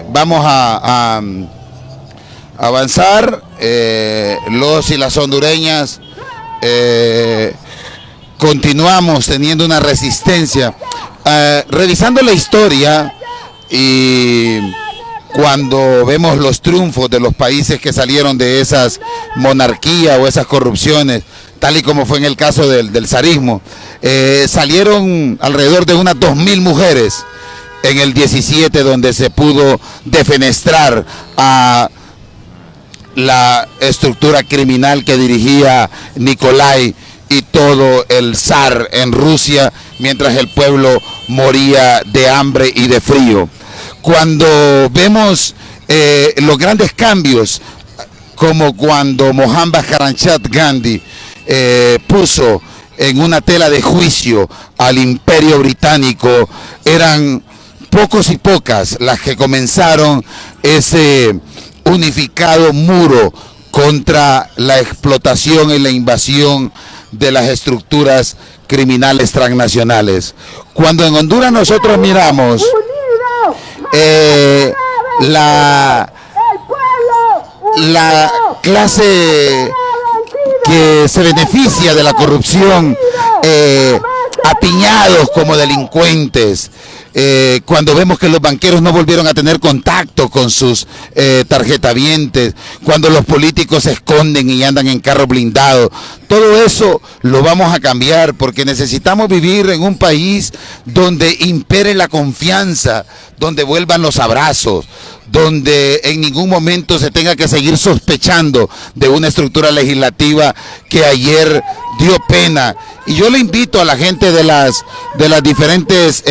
Vamos a avanzar. Los y las hondureñas continuamos teniendo una resistencia. Revisando la historia y cuando vemos los triunfos de los países que salieron de esas monarquías o esas corrupciones, tal y como fue en el caso del zarismo, salieron alrededor de unas 2.000 mujeres en el 17, donde se pudo defenestrar a la estructura criminal que dirigía Nicolai y todo el zar en Rusia, mientras el pueblo moría de hambre y de frío. Cuando vemos los grandes cambios, como cuando Mohandas Karamchand Gandhi puso en una tela de juicio al Imperio Británico, eran pocos y pocas las que comenzaron ese unificado muro contra la explotación y la invasión de las estructuras criminales transnacionales. Cuando en Honduras nosotros miramos la clase que se beneficia de la corrupción, apiñados como delincuentes, cuando vemos que los banqueros no volvieron a tener contacto con sus tarjetavientes, cuando los políticos se esconden y andan en carro blindado, todo eso lo vamos a cambiar, porque necesitamos vivir en un país donde impere la confianza, donde vuelvan los abrazos, donde en ningún momento se tenga que seguir sospechando de una estructura legislativa que ayer dio pena. Y yo le invito a la gente de las diferentes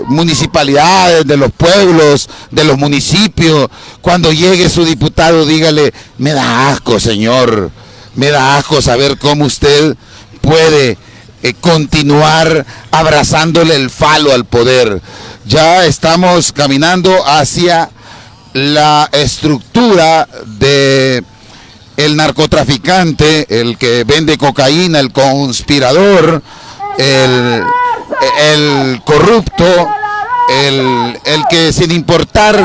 municipalidades, de los pueblos, de los municipios, cuando llegue su diputado, dígale: me da asco, señor, me da asco saber cómo usted puede continuar abrazándole el falo al poder. Ya estamos caminando hacia la estructura de el narcotraficante, el que vende cocaína, el conspirador, el corrupto, el que sin importar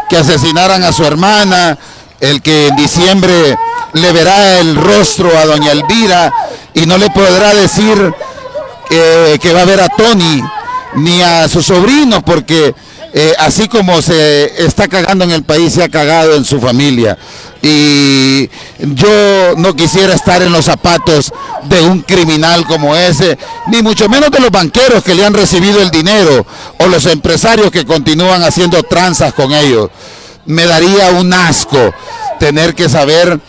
que asesinaran a su hermana, el que en diciembre le verá el rostro a doña Elvira y no le podrá decir que va a ver a Tony ni a sus sobrinos, porque así como se está cagando en el país, se ha cagado en su familia. Y yo no quisiera estar en los zapatos de un criminal como ese, ni mucho menos de los banqueros que le han recibido el dinero, o los empresarios que continúan haciendo tranzas con ellos. Me daría un asco tener que saber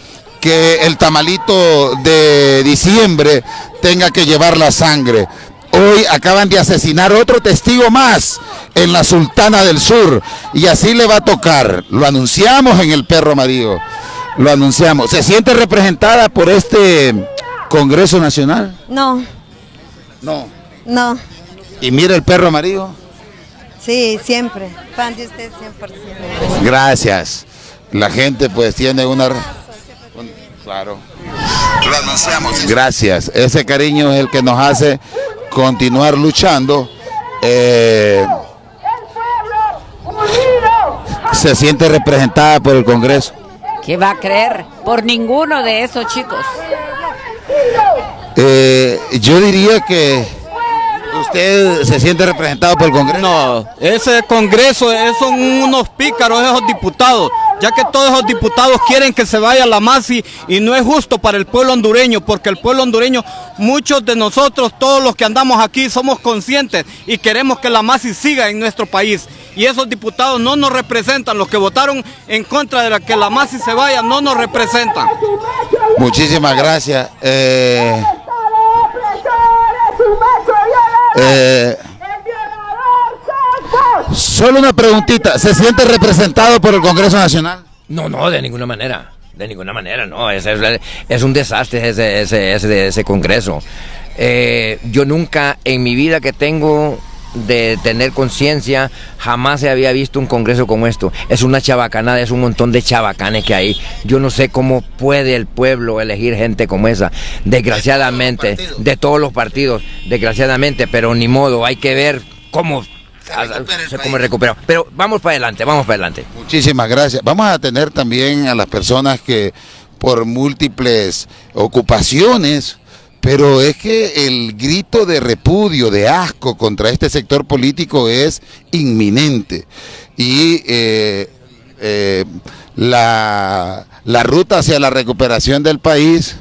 que el tamalito de diciembre tenga que llevar la sangre. Hoy acaban de asesinar otro testigo más en la Sultana del Sur, y así le va a tocar. Lo anunciamos en el Perro Amarillo, lo anunciamos. ¿Se siente representada por este Congreso Nacional? No. No. No. ¿Y mira el Perro Amarillo? Sí, siempre. Fan de usted 100%. Gracias. La gente pues tiene una... Claro. Lo anunciamos. Gracias. Ese cariño es el que nos hace continuar luchando. ¿Se siente representada por el Congreso? ¿Qué va a creer? Por ninguno de esos chicos. Yo diría que usted se siente representado por el Congreso. No, ese Congreso son unos pícaros esos diputados, ya que todos esos diputados quieren que se vaya la MASI, y no es justo para el pueblo hondureño, porque el pueblo hondureño, muchos de nosotros, todos los que andamos aquí, somos conscientes y queremos que la MASI siga en nuestro país. Y esos diputados no nos representan, los que votaron en contra de que la MASI se vaya no nos representan. Muchísimas gracias. Solo una preguntita, ¿se siente representado por el Congreso Nacional? No, de ninguna manera. de ninguna manera, no, es un desastre ese Congreso. Yo nunca en mi vida que tengo de tener conciencia, jamás se había visto un Congreso como esto. Es una chabacanada, es un montón de chabacanes que hay. Yo no sé cómo puede el pueblo elegir gente como esa, desgraciadamente, de todos los partidos, desgraciadamente, pero ni modo, hay que ver cómo recuperamos. Pero vamos para adelante. Muchísimas gracias. Vamos a tener también a las personas que por múltiples ocupaciones, pero es que el grito de repudio, de asco contra este sector político es inminente. Y la ruta hacia la recuperación del país,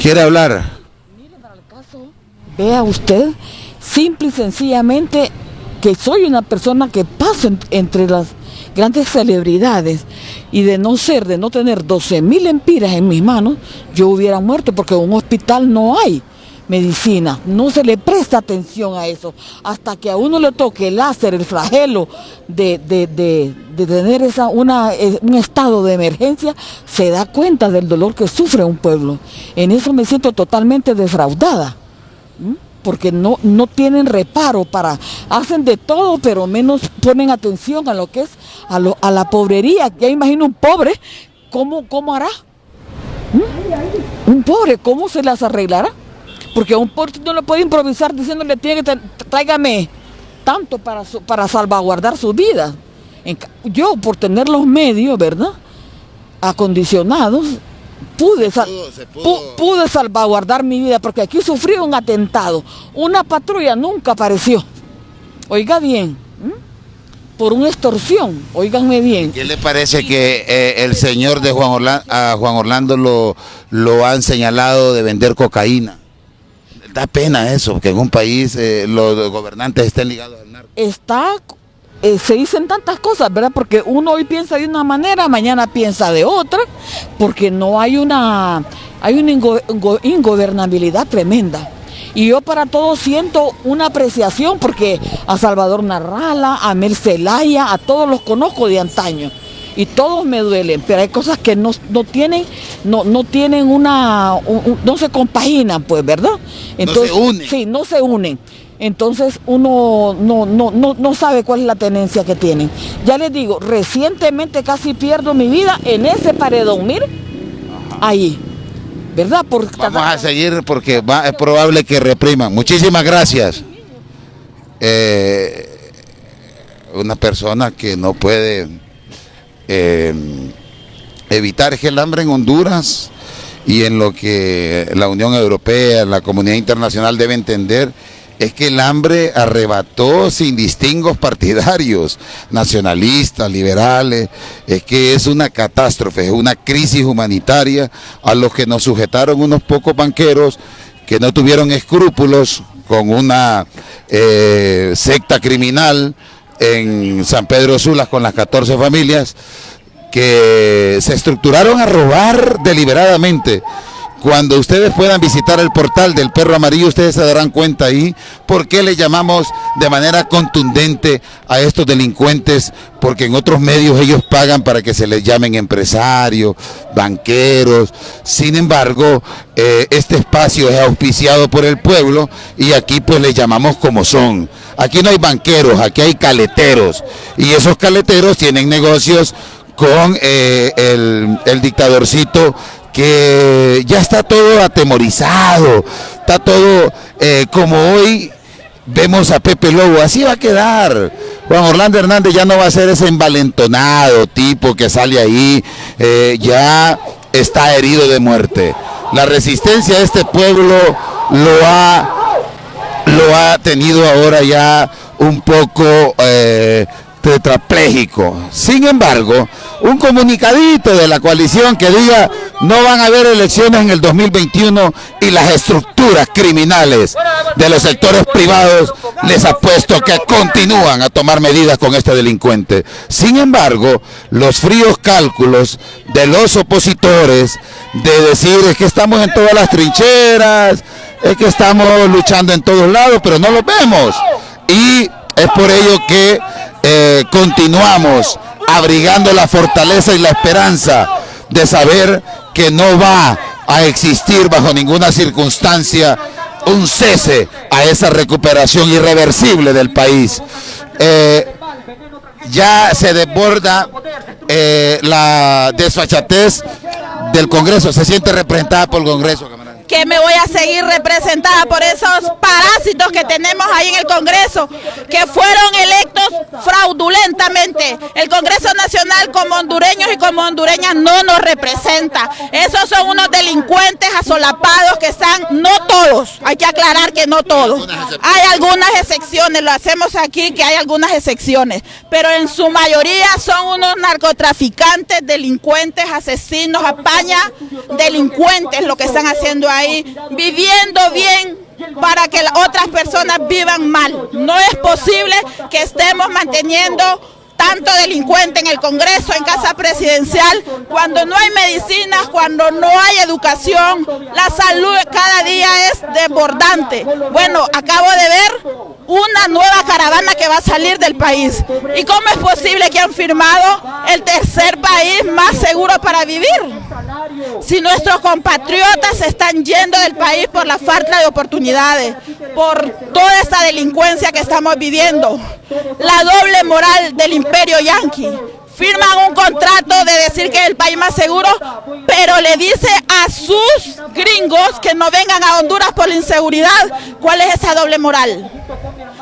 ¿quiere hablar? Vea usted, simple y sencillamente, que soy una persona que paso entre las grandes celebridades, y de no tener 12.000 empiras en mis manos, yo hubiera muerto, porque en un hospital no hay medicina, no se le presta atención a eso, hasta que a uno le toque el láser, el flagelo de tener un estado de emergencia, se da cuenta del dolor que sufre un pueblo. En eso me siento totalmente defraudada, porque no tienen reparo hacen de todo, pero menos ponen atención a lo que es, a la pobrería. Ya imagino un pobre, ¿cómo hará? Un pobre, ¿cómo se las arreglará? Porque a un pobre no le puede improvisar diciéndole, tráigame tanto para salvaguardar su vida. Yo, por tener los medios, ¿verdad?, acondicionados, pude salvaguardar mi vida, porque aquí sufrí un atentado. Una patrulla nunca apareció. Oiga bien, por una extorsión, óiganme bien. ¿Qué le parece que el señor de Juan Orlando lo han señalado de vender cocaína? Da pena eso, que en un país los gobernantes estén ligados al narco. Se dicen tantas cosas, ¿verdad? Porque uno hoy piensa de una manera, mañana piensa de otra, porque no hay una ingobernabilidad tremenda. Y yo para todos siento una apreciación, porque a Salvador Narrala, a Mel Zelaya, a todos los conozco de antaño, y todos me duelen, pero hay cosas que no se compaginan, pues, ¿verdad? Entonces, no se unen. Sí, no se unen. Entonces uno no sabe cuál es la tenencia que tienen. Ya les digo, recientemente casi pierdo mi vida en ese paredón, mire, ahí, ¿verdad? Vamos a seguir porque es probable que repriman. Muchísimas gracias. Una persona que no puede evitar que el hambre en Honduras, y en lo que la Unión Europea, la comunidad internacional debe entender, es que el hambre arrebató sin distingos partidarios, nacionalistas, liberales. Es que es una catástrofe, es una crisis humanitaria a los que nos sujetaron unos pocos banqueros que no tuvieron escrúpulos con una secta criminal en San Pedro Sula con las 14 familias que se estructuraron a robar deliberadamente. Cuando ustedes puedan visitar el portal del Perro Amarillo, ustedes se darán cuenta ahí por qué le llamamos de manera contundente a estos delincuentes, porque en otros medios ellos pagan para que se les llamen empresarios, banqueros. Sin embargo, este espacio es auspiciado por el pueblo y aquí pues les llamamos como son. Aquí no hay banqueros, aquí hay caleteros, y esos caleteros tienen negocios con el dictadorcito, que ya está todo atemorizado, está todo como hoy vemos a Pepe Lobo, así va a quedar. Juan Orlando Hernández ya no va a ser ese envalentonado tipo que sale ahí, ya está herido de muerte. La resistencia de este pueblo lo ha tenido ahora ya un poco tetrapléjico. Sin embargo, un comunicadito de la coalición que diga no van a haber elecciones en el 2021 y las estructuras criminales de los sectores privados, les apuesto que continúan a tomar medidas con este delincuente. Sin embargo, los fríos cálculos de los opositores de decir es que estamos en todas las trincheras, es que estamos luchando en todos lados, pero no lo vemos. Y es por ello que continuamos abrigando la fortaleza y la esperanza de saber que no va a existir bajo ninguna circunstancia un cese a esa recuperación irreversible del país. Ya se desborda la desfachatez del Congreso. ¿Se siente representada por el Congreso, camarada? Que me voy a seguir representada por esos parásitos que tenemos ahí en el Congreso, que fueron electos fraudulentamente. El Congreso Nacional, como hondureños y como hondureñas, no nos representa. Esos son unos delincuentes asolapados que están, no todos, hay que aclarar que no todos. Hay algunas excepciones, lo hacemos aquí, que hay algunas excepciones, pero en su mayoría son unos narcotraficantes, delincuentes, asesinos, apaña, delincuentes lo que están haciendo ahí, viviendo bien para que otras personas vivan mal. No es posible que estemos manteniendo tanto delincuente en el Congreso, en Casa Presidencial, cuando no hay medicinas, cuando no hay educación, la salud cada día es desbordante. Bueno, acabo de ver una nueva caravana que va a salir del país. ¿Y cómo es posible que han firmado el tercer país más seguro para vivir? Si nuestros compatriotas se están yendo del país por la falta de oportunidades, por toda esta delincuencia que estamos viviendo, la doble moral del imperio yanqui. Firman un contrato de decir que es el país más seguro, pero le dice a sus gringos que no vengan a Honduras por la inseguridad. ¿Cuál es esa doble moral?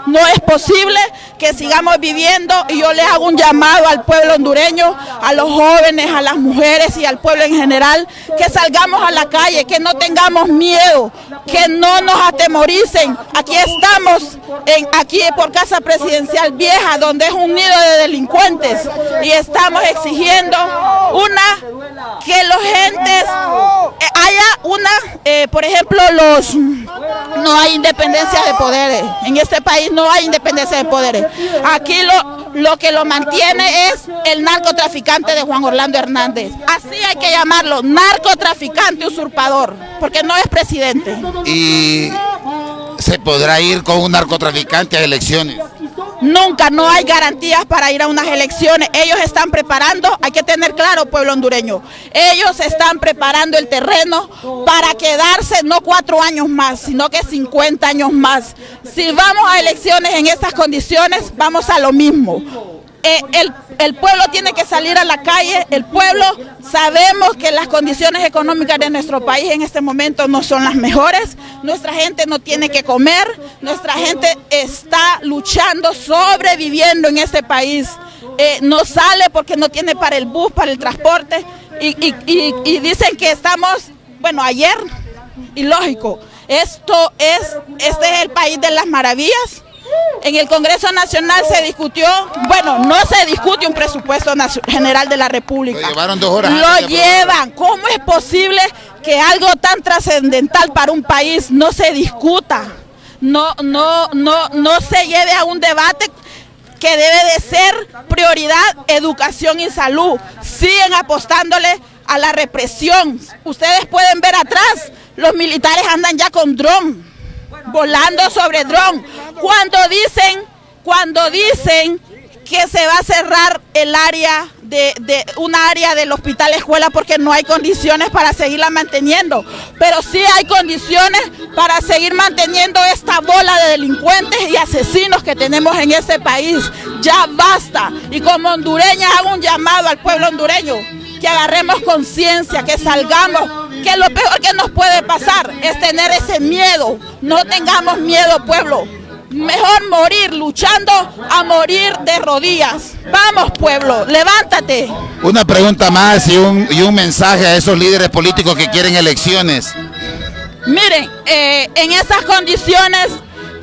No es posible que sigamos viviendo, y yo le hago un llamado al pueblo hondureño, a los jóvenes, a las mujeres y al pueblo en general, que salgamos a la calle, que no tengamos miedo, que no nos atemoricen. Aquí estamos, aquí por Casa Presidencial Vieja, donde es un nido de delincuentes, y estamos exigiendo que los gentes haya por ejemplo, no hay independencia de poderes. En este país no hay independencia de poderes. Aquí lo que lo mantiene es el narcotraficante de Juan Orlando Hernández. Así hay que llamarlo, narcotraficante usurpador, porque no es presidente. ¿Y se podrá ir con un narcotraficante a elecciones? Nunca, no hay garantías para ir a unas elecciones. Ellos están preparando, hay que tener claro, pueblo hondureño, ellos están preparando el terreno para quedarse no 4 años más, sino que 50 años más. Si vamos a elecciones en estas condiciones, vamos a lo mismo. El pueblo tiene que salir a la calle. El pueblo, sabemos que las condiciones económicas de nuestro país en este momento no son las mejores. Nuestra gente no tiene que comer, nuestra gente está luchando, sobreviviendo en este país. No sale porque no tiene para el bus, para el transporte, y dicen que estamos, bueno, ayer, ilógico, este es el país de las maravillas. En el Congreso Nacional se discutió, bueno, no se discute un presupuesto general de la República. Lo llevaron 2 horas. Lo llevan. ¿Cómo es posible que algo tan trascendental para un país no se discuta? No se lleve a un debate que debe de ser prioridad, educación y salud. Siguen apostándole a la represión. Ustedes pueden ver atrás, los militares andan ya con dron, volando sobre dron, cuando dicen que se va a cerrar el área una área del hospital escuela porque no hay condiciones para seguirla manteniendo, pero sí hay condiciones para seguir manteniendo esta bola de delincuentes y asesinos que tenemos en este país. Ya basta, y como hondureña hago un llamado al pueblo hondureño, que agarremos conciencia, que salgamos, que lo peor que nos puede pasar es tener ese miedo. No tengamos miedo, pueblo. Mejor morir luchando a morir de rodillas. Vamos, pueblo, levántate. Una pregunta más y un mensaje a esos líderes políticos que quieren elecciones. Miren, en esas condiciones,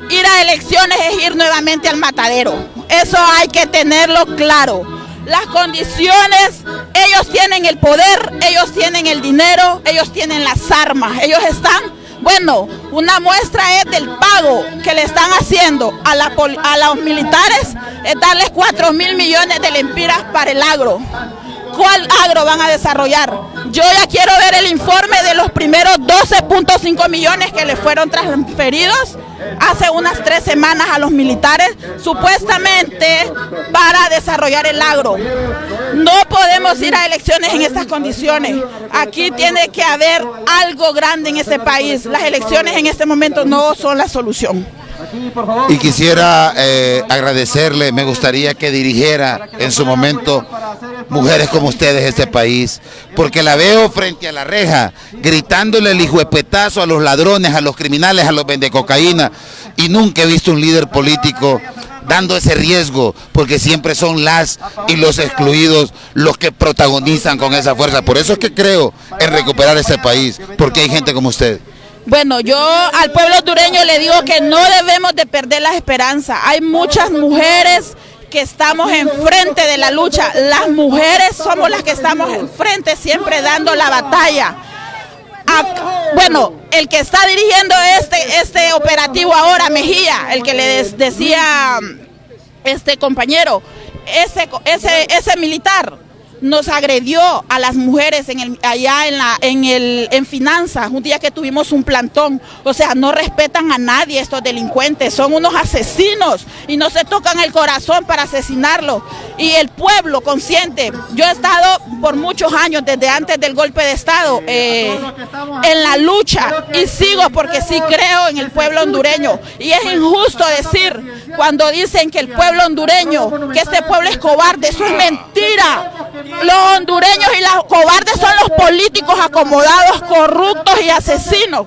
ir a elecciones es ir nuevamente al matadero. Eso hay que tenerlo claro. Las condiciones, ellos tienen el poder, ellos tienen el dinero, ellos tienen las armas, ellos están... Bueno, una muestra es del pago que le están haciendo a los militares, es darles 4.000 millones de lempiras para el agro. ¿cuál agro van a desarrollar? Yo ya quiero ver el informe de los primeros 12.5 millones que le fueron transferidos hace unas 3 semanas a los militares, supuestamente para desarrollar el agro. No podemos ir a elecciones en estas condiciones. Aquí tiene que haber algo grande en este país. Las elecciones en este momento no son la solución. Y quisiera agradecerle, me gustaría que dirigiera en su momento mujeres como ustedes este país, porque la veo frente a la reja, gritándole el hijuepetazo a los ladrones, a los criminales, a los vendecocaína, y nunca he visto un líder político dando ese riesgo, porque siempre son las y los excluidos los que protagonizan con esa fuerza. Por eso es que creo en recuperar este país, porque hay gente como usted. Bueno, yo al pueblo hondureño le digo que no debemos de perder la esperanza. Hay muchas mujeres que estamos enfrente de la lucha. Las mujeres somos las que estamos enfrente, siempre dando la batalla. Bueno, el que está dirigiendo este operativo ahora, Mejía, el que le decía este compañero, ese militar nos agredió a las mujeres allá en finanzas, un día que tuvimos un plantón. O sea, no respetan a nadie estos delincuentes, son unos asesinos y no se tocan el corazón para asesinarlos. Y el pueblo consciente, yo he estado por muchos años, desde antes del golpe de Estado, en la lucha, y sigo porque sí creo en el pueblo hondureño. Y es injusto decir, cuando dicen que el pueblo hondureño, que este pueblo es cobarde, eso es mentira. Los hondureños y los cobardes son los políticos acomodados, corruptos y asesinos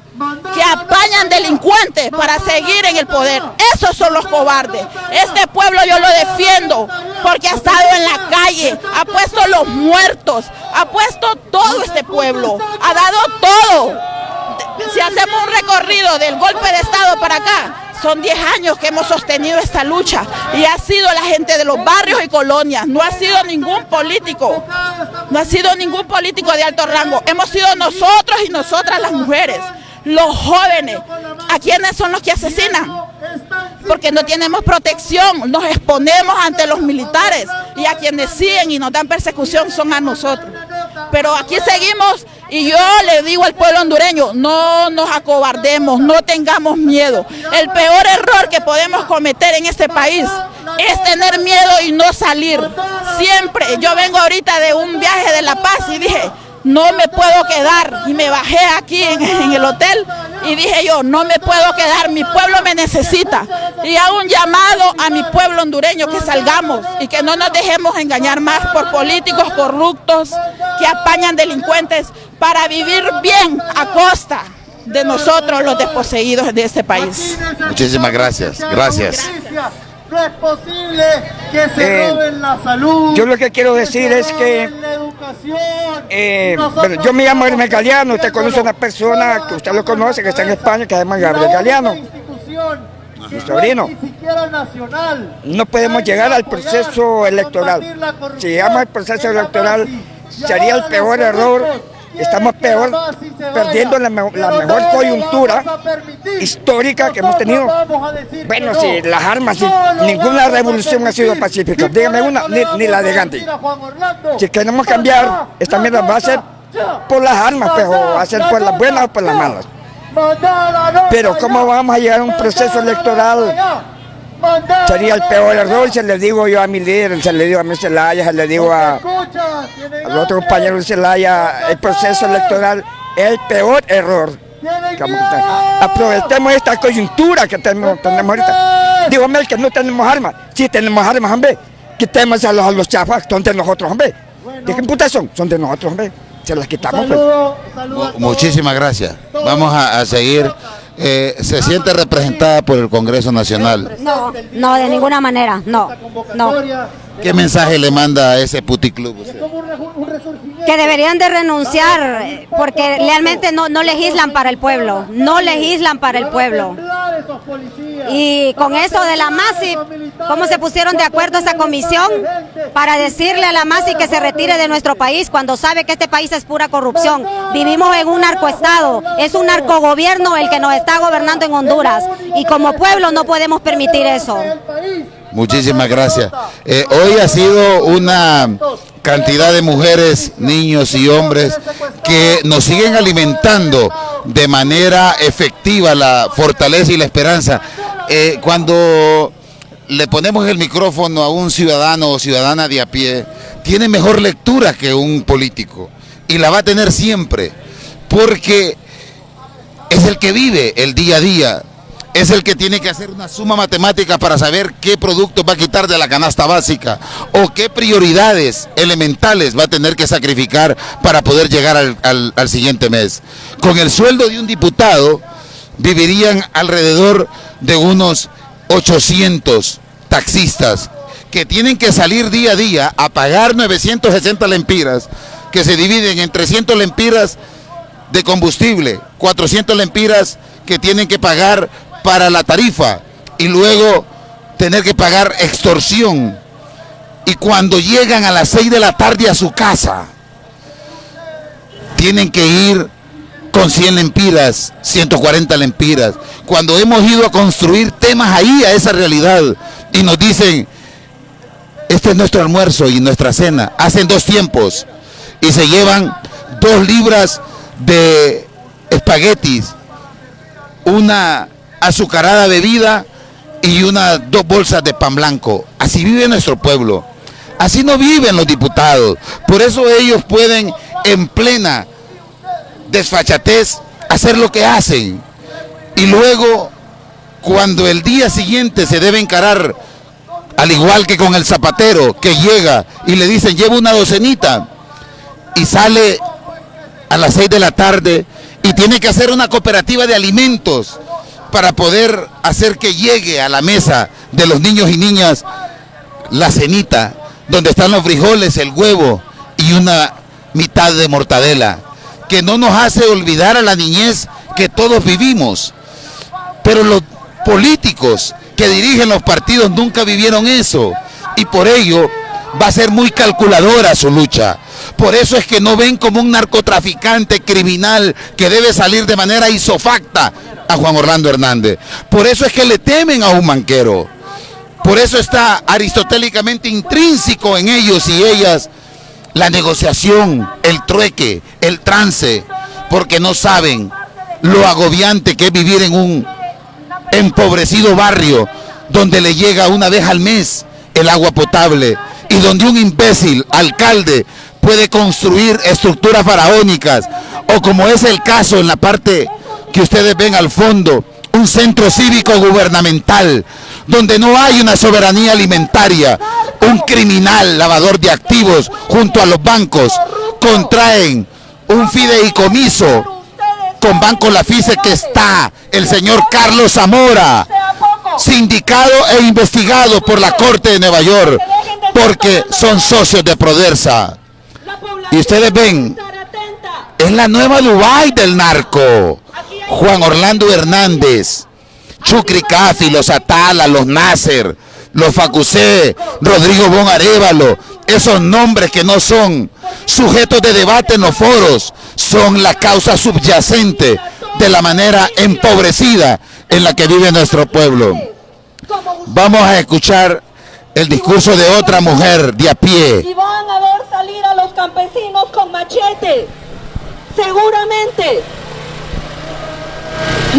que apañan delincuentes para seguir en el poder. Esos son los cobardes. Este pueblo yo lo defiendo porque ha estado en la calle, ha puesto los muertos, ha puesto todo este pueblo, ha dado todo. Si hacemos un recorrido del golpe de Estado para acá, son 10 años que hemos sostenido esta lucha y ha sido la gente de los barrios y colonias, no ha sido ningún político, de alto rango, hemos sido nosotros y nosotras las mujeres, los jóvenes. ¿A quiénes son los que asesinan? Porque no tenemos protección, nos exponemos ante los militares y a quienes siguen y nos dan persecución son a nosotros. Pero aquí seguimos y yo le digo al pueblo hondureño, no nos acobardemos, no tengamos miedo. El peor error que podemos cometer en este país es tener miedo y no salir. Siempre, yo vengo ahorita de un viaje de La Paz y dije, no me puedo quedar, y me bajé aquí en el hotel y dije yo, no me puedo quedar, mi pueblo me necesita. Y hago un llamado a mi pueblo hondureño que salgamos y que no nos dejemos engañar más por políticos corruptos que apañan delincuentes para vivir bien a costa de nosotros los desposeídos de este país. Muchísimas gracias. Gracias. No es posible que se roben la salud. Yo lo que quiero decir es que bueno, yo me llamo Hermes Galeano. Usted conoce a una persona que usted lo conoce, que está en España, que se llama Gabriel Galeano, mi sobrino. No podemos llegar al proceso electoral. Si llegamos al proceso electoral, sería el peor error. Estamos perdiendo la mejor coyuntura histórica que hemos tenido. Bueno, si las armas, si ninguna revolución ha sido pacífica, dígame una, ni la de Gandhi. Si queremos cambiar, esta mierda va a ser por las armas, pues, o va a ser por las buenas o por las malas. Pero ¿cómo vamos a llegar a un proceso electoral? Sería el peor error, se le digo yo a mi líder, se le digo a mi Zelaya, se le digo al otro compañero de Zelaya, el proceso electoral es el peor error. Aprovechemos esta coyuntura que tenemos ahorita. Digo, hombre, que no tenemos armas. Sí tenemos armas, hombre. Quitemos a los chafas, son de nosotros, hombre. ¿De qué putas son? Son de nosotros, hombre. Se las quitamos, pues. Muchísimas gracias. Vamos a seguir. ¿Se siente representada por el Congreso Nacional? No, de ninguna manera, no. ¿Qué mensaje le manda a ese puticlub usted? Que deberían de renunciar, porque realmente no legislan para el pueblo, Y con eso de la MASI, ¿cómo se pusieron de acuerdo esa comisión para decirle a la MASI que se retire de nuestro país cuando sabe que este país es pura corrupción? Vivimos en un narcoestado, es un narcogobierno el que nos está gobernando en Honduras y como pueblo no podemos permitir eso. Muchísimas gracias. Hoy ha sido una cantidad de mujeres, niños y hombres que nos siguen alimentando de manera efectiva la fortaleza y la esperanza. Cuando le ponemos el micrófono a un ciudadano o ciudadana de a pie, tiene mejor lectura que un político y la va a tener siempre, porque es el que vive el día a día. Es el que tiene que hacer una suma matemática para saber qué productos va a quitar de la canasta básica o qué prioridades elementales va a tener que sacrificar para poder llegar al siguiente mes. Con el sueldo de un diputado vivirían alrededor de unos 800 taxistas que tienen que salir día a día a pagar 960 lempiras, que se dividen en 300 lempiras de combustible, 400 lempiras que tienen que pagar para la tarifa y luego tener que pagar extorsión. Y cuando llegan a las 6 de la tarde a su casa, tienen que ir con 100 lempiras, 140 lempiras. Cuando hemos ido a construir temas ahí a esa realidad y nos dicen, este es nuestro almuerzo y nuestra cena, hacen 2 tiempos y se llevan 2 libras de espaguetis, una azucarada bebida y 2 bolsas de pan blanco. Así vive nuestro pueblo, así no viven los diputados. Por eso ellos pueden en plena desfachatez hacer lo que hacen, y luego cuando el día siguiente se debe encarar, al igual que con el zapatero que llega y le dicen lleva una docenita y sale a las 6 de la tarde y tiene que hacer una cooperativa de alimentos para poder hacer que llegue a la mesa de los niños y niñas la cenita, donde están los frijoles, el huevo y una mitad de mortadela, que no nos hace olvidar a la niñez que todos vivimos. Pero los políticos que dirigen los partidos nunca vivieron eso, y por ello va a ser muy calculadora su lucha. Por eso es que no ven como un narcotraficante criminal que debe salir de manera isofacta a Juan Orlando Hernández. Por eso es que le temen a un banquero. Por eso está aristotélicamente intrínseco en ellos y ellas la negociación, el trueque, el trance, porque no saben lo agobiante que es vivir en un empobrecido barrio donde le llega una vez al mes el agua potable y donde un imbécil alcalde puede construir estructuras faraónicas, o como es el caso en la parte que ustedes ven al fondo, un centro cívico gubernamental donde no hay una soberanía alimentaria. Un criminal lavador de activos junto a los bancos contraen un fideicomiso con Banco Lafice, que está el señor Carlos Zamora, sindicado e investigado por la Corte de Nueva York porque son socios de Prodersa. Y ustedes ven, es la nueva Dubái del narco. Juan Orlando Hernández, Chucri Cafi, los Atala, los Nasser, los Facusé, Rodrigo Bon Arévalo, esos nombres que no son sujetos de debate en los foros, son la causa subyacente de la manera empobrecida en la que vive nuestro pueblo. Vamos a escuchar el discurso de otra mujer de a pie. Y van a ver salir a los campesinos con machete, seguramente.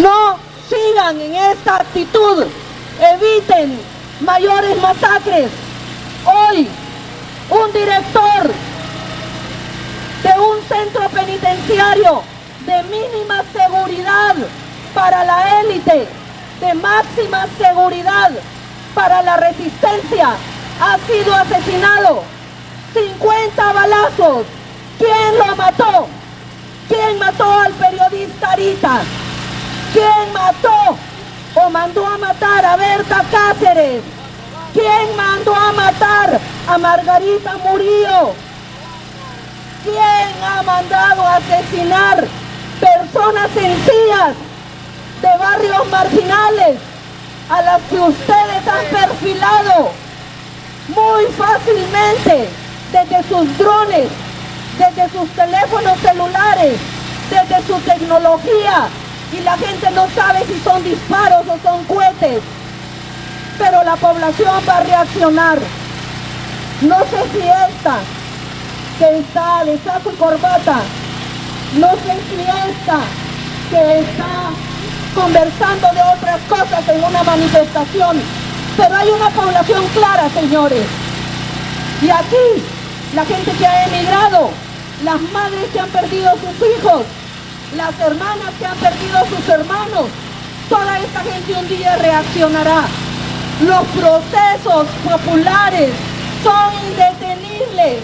No sigan en esta actitud, eviten mayores masacres. Hoy, un director de un centro penitenciario de mínima seguridad para la élite, de máxima seguridad para la resistencia, ha sido asesinado. 50 balazos. ¿Quién lo mató? ¿Quién mató al periodista Arita? ¿Quién mató o mandó a matar a Berta Cáceres? ¿Quién mandó a matar a Margarita Murillo? ¿Quién ha mandado a asesinar personas sencillas de barrios marginales a las que ustedes han perfilado muy fácilmente desde sus drones, desde sus teléfonos celulares, desde su tecnología? Y la gente no sabe si son disparos o son cohetes. pero la población va a reaccionar. No sé si esta, que está de saco y corbata, no sé si esta, que está conversando de otras cosas en una manifestación, pero hay una población clara, señores. Y aquí, la gente que ha emigrado, las madres que han perdido sus hijos, las hermanas que han perdido sus hermanos, toda esta gente un día reaccionará. Los procesos populares son indetenibles.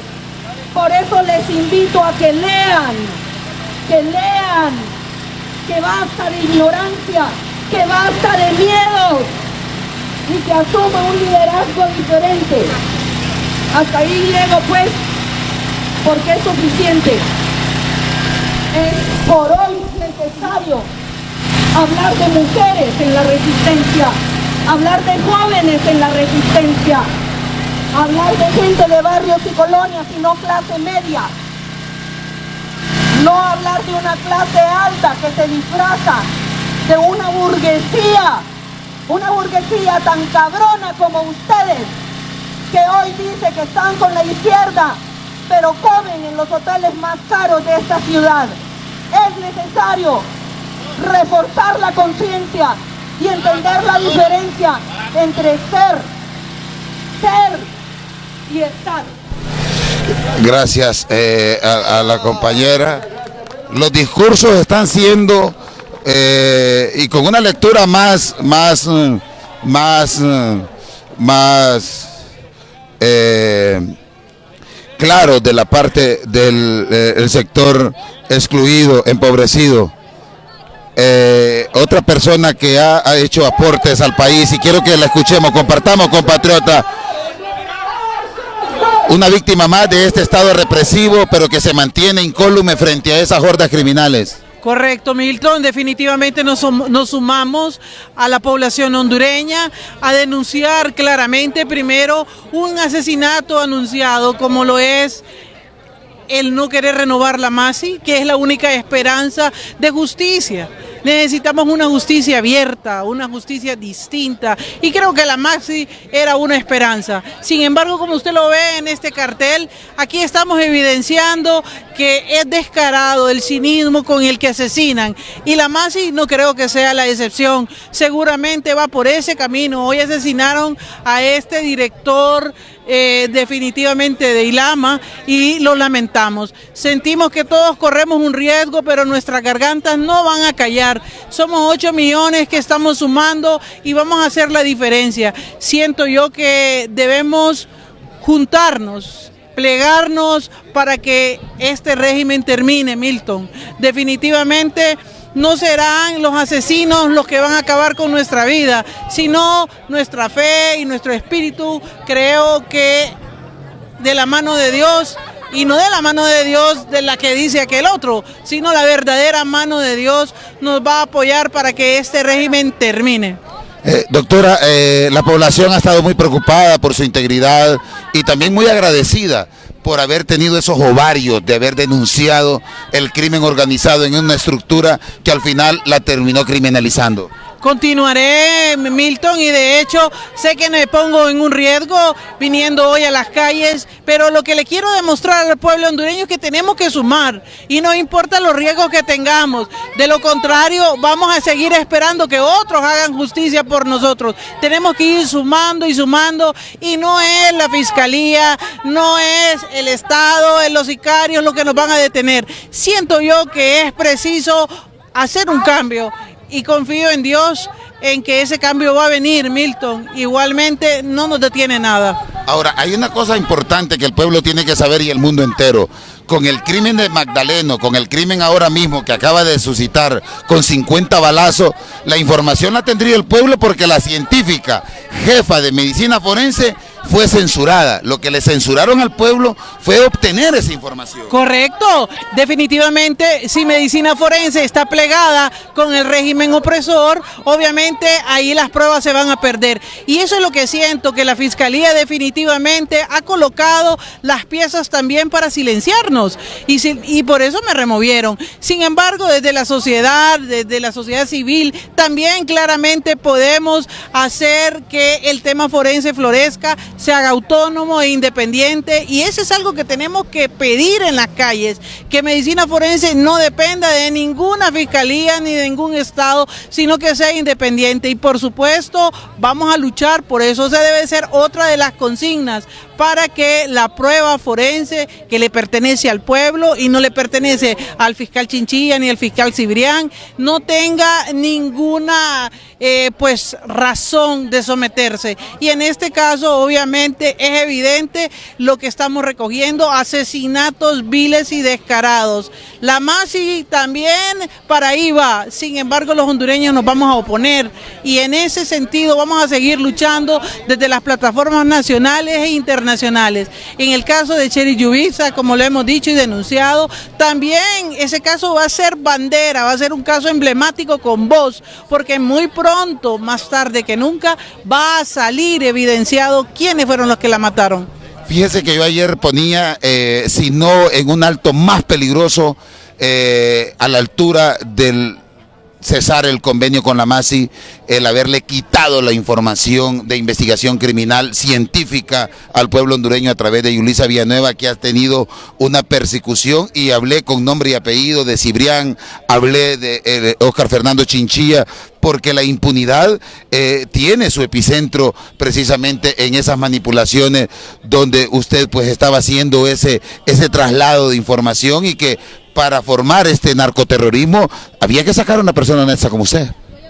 Por eso les invito a que lean, que basta de ignorancia, que basta de miedos y que asuman un liderazgo diferente. Hasta ahí llego pues, porque es suficiente. Es por hoy necesario hablar de mujeres en la resistencia, hablar de jóvenes en la resistencia, hablar de gente de barrios y colonias y no clase media. No hablar de una clase alta que se disfraza de una burguesía tan cabrona como ustedes, que hoy dice que están con la izquierda, pero comen en los hoteles más caros de esta ciudad. Es necesario reforzar la conciencia y entender la diferencia entre ser y estar. Gracias a la compañera. Los discursos están siendo y con una lectura más claro de la parte del el sector excluido, empobrecido. Otra persona que ha hecho aportes al país, y quiero que la escuchemos, compartamos, compatriota. Una víctima más de este estado represivo, pero que se mantiene incólume frente a esas hordas criminales. Correcto, Milton, definitivamente nos sumamos a la población hondureña a denunciar claramente primero un asesinato anunciado como lo es el no querer renovar la MASI, que es la única esperanza de justicia. Necesitamos una justicia abierta, una justicia distinta, y creo que la MASI era una esperanza. Sin embargo, como usted lo ve en este cartel, aquí estamos evidenciando que es descarado el cinismo con el que asesinan, y la MASI no creo que sea la excepción, seguramente va por ese camino. Hoy asesinaron a este director definitivamente de Ilama y lo lamentamos. Sentimos que todos corremos un riesgo, pero nuestras gargantas no van a callar. Somos 8 millones que estamos sumando y vamos a hacer la diferencia. Siento yo que debemos juntarnos, plegarnos para que este régimen termine, Milton. Definitivamente no serán los asesinos los que van a acabar con nuestra vida, sino nuestra fe y nuestro espíritu. Creo que de la mano de Dios, y no de la mano de Dios de la que dice aquel otro, sino la verdadera mano de Dios nos va a apoyar para que este régimen termine. Doctora, la población ha estado muy preocupada por su integridad y también muy agradecida por haber tenido esos ovarios de haber denunciado el crimen organizado en una estructura que al final la terminó criminalizando. Continuaré, Milton, y de hecho sé que me pongo en un riesgo viniendo hoy a las calles, pero lo que le quiero demostrar al pueblo hondureño es que tenemos que sumar y no importa los riesgos que tengamos. De lo contrario, vamos a seguir esperando que otros hagan justicia por nosotros. Tenemos que ir sumando y sumando, y no es la fiscalía, no es el Estado, es los sicarios los que nos van a detener. Siento yo que es preciso hacer un cambio, y confío en Dios en que ese cambio va a venir, Milton. Igualmente no nos detiene nada. Ahora, hay una cosa importante que el pueblo tiene que saber, y el mundo entero. Con el crimen de Magdaleno, con el crimen ahora mismo que acaba de suscitar con 50 balazos, la información la tendría el pueblo, porque la científica jefa de medicina forense fue censurada. Lo que le censuraron al pueblo fue obtener esa información. Correcto, definitivamente si medicina forense está plegada con el régimen opresor, obviamente ahí las pruebas se van a perder. Y eso es lo que siento, que la Fiscalía definitivamente ha colocado las piezas también para silenciarnos y por eso me removieron. Sin embargo, desde la sociedad civil, también claramente podemos hacer que el tema forense florezca, se haga autónomo e independiente, y eso es algo que tenemos que pedir en las calles, que medicina forense no dependa de ninguna fiscalía ni de ningún estado, sino que sea independiente. Y por supuesto vamos a luchar por eso. Esa debe ser otra de las consignas, para que la prueba forense que le pertenece al pueblo y no le pertenece al fiscal Chinchilla ni al fiscal Cibrián no tenga ninguna razón de someterse. Y en este caso obviamente es evidente lo que estamos recogiendo: asesinatos viles y descarados. La MASI también para ahí va. Sin embargo, los hondureños nos vamos a oponer, y en ese sentido vamos a seguir luchando desde las plataformas nacionales e internacionales. En el caso de Chery Yubitsa, como lo hemos dicho y denunciado, también ese caso va a ser bandera, va a ser un caso emblemático con voz, porque muy pronto, más tarde que nunca, va a salir evidenciado quiénes fueron los que la mataron. Fíjese que yo ayer ponía, si no en un alto más peligroso, a la altura del cesar el convenio con la MASI, el haberle quitado la información de investigación criminal científica al pueblo hondureño a través de Yulisa Villanueva, que ha tenido una persecución, y hablé con nombre y apellido de Cibrián, hablé de Óscar Fernando Chinchilla, porque la impunidad tiene su epicentro precisamente en esas manipulaciones donde usted pues estaba haciendo ese traslado de información, y que para formar este narcoterrorismo había que sacar a una persona honesta como usted.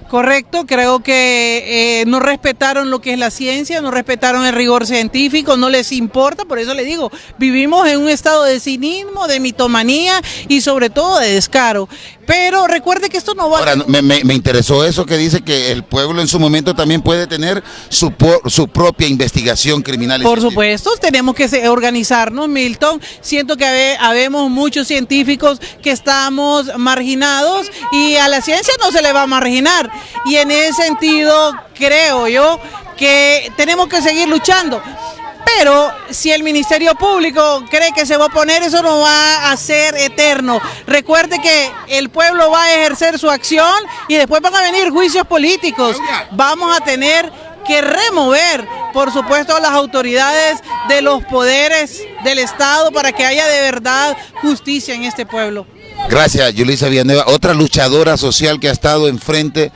Correcto, creo que no respetaron lo que es la ciencia, no respetaron el rigor científico, no les importa. Por eso le digo, vivimos en un estado de cinismo, de mitomanía y sobre todo de descaro. Pero recuerde que esto no va Ahora, me interesó eso que dice, que el pueblo en su momento también puede tener su propia investigación criminal. Por supuesto, tenemos que organizarnos, Milton. Siento que habemos muchos científicos que estamos marginados, y a la ciencia no se le va a marginar. Y en ese sentido creo yo que tenemos que seguir luchando. Pero si el Ministerio Público cree que se va a oponer, eso no va a ser eterno. Recuerde que el pueblo va a ejercer su acción y después van a venir juicios políticos. Vamos a tener que remover, por supuesto, a las autoridades de los poderes del Estado para que haya de verdad justicia en este pueblo. Gracias, Yulisa Villanueva, otra luchadora social que ha estado enfrente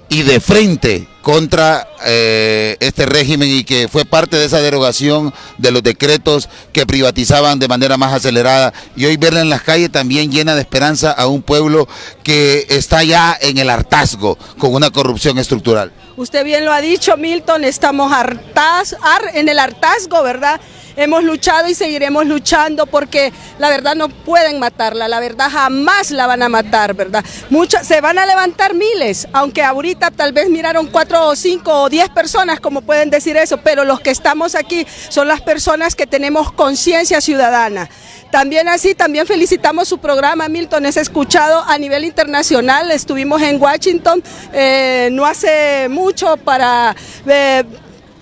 y de frente contra este régimen, y que fue parte de esa derogación de los decretos que privatizaban de manera más acelerada, y hoy verla en las calles también llena de esperanza a un pueblo que está ya en el hartazgo con una corrupción estructural. Usted bien lo ha dicho, Milton, estamos en el hartazgo, ¿verdad? Hemos luchado y seguiremos luchando, porque la verdad no pueden matarla, la verdad jamás la van a matar, ¿verdad? Se van a levantar miles, aunque ahorita tal vez miraron 4 o 5 o 10 personas, como pueden decir eso, pero los que estamos aquí son las personas que tenemos conciencia ciudadana. También felicitamos su programa, Milton, es escuchado a nivel internacional. Estuvimos en Washington no hace mucho para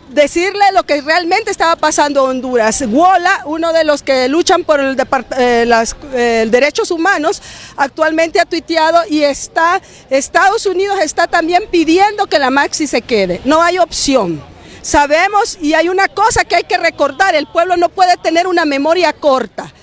decirle lo que realmente estaba pasando en Honduras. Wola, uno de los que luchan por derechos humanos, actualmente ha tuiteado, y Estados Unidos está también pidiendo que la MASI se quede. No hay opción. Sabemos, y hay una cosa que hay que recordar: el pueblo no puede tener una memoria corta.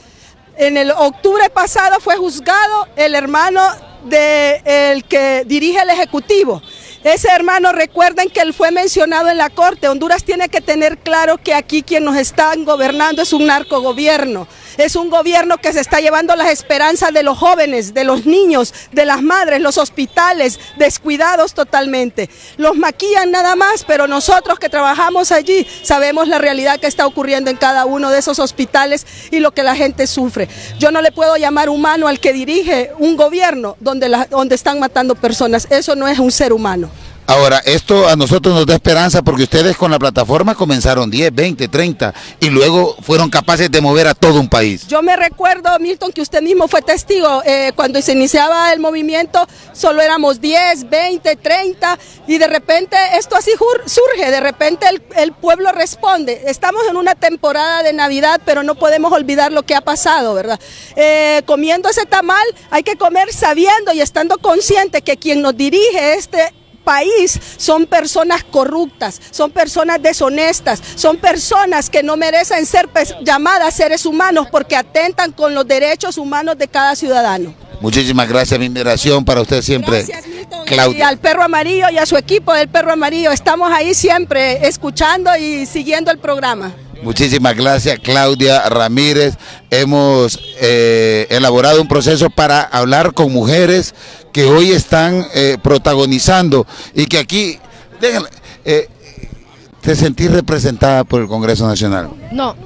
En el octubre pasado fue juzgado el hermano del que dirige el Ejecutivo. Ese hermano, recuerden que él fue mencionado en la corte. Honduras tiene que tener claro que aquí quien nos están gobernando es un narcogobierno. Es un gobierno que se está llevando las esperanzas de los jóvenes, de los niños, de las madres, los hospitales, descuidados totalmente. Los maquillan nada más, pero nosotros que trabajamos allí sabemos la realidad que está ocurriendo en cada uno de esos hospitales y lo que la gente sufre. Yo no le puedo llamar humano al que dirige un gobierno donde están matando personas. Eso no es un ser humano. Ahora, esto a nosotros nos da esperanza porque ustedes con la plataforma comenzaron 10, 20, 30 y luego fueron capaces de mover a todo un país. Yo me recuerdo, Milton, que usted mismo fue testigo, cuando se iniciaba el movimiento solo éramos 10, 20, 30 y de repente esto así surge, de repente el pueblo responde. Estamos en una temporada de Navidad, pero no podemos olvidar lo que ha pasado, ¿verdad? Comiendo ese tamal hay que comer sabiendo y estando consciente que quien nos dirige este país son personas corruptas, son personas deshonestas, son personas que no merecen ser llamadas seres humanos porque atentan con los derechos humanos de cada ciudadano. Muchísimas gracias, mi admiración para usted siempre. Gracias, Milton, Claudia. y al Perro Amarillo y a su equipo del Perro Amarillo, estamos ahí siempre escuchando y siguiendo el programa. Muchísimas gracias, Claudia Ramírez. Hemos elaborado un proceso para hablar con mujeres que hoy están protagonizando y que aquí, déjala, ¿te sentís representada por el Congreso Nacional? No.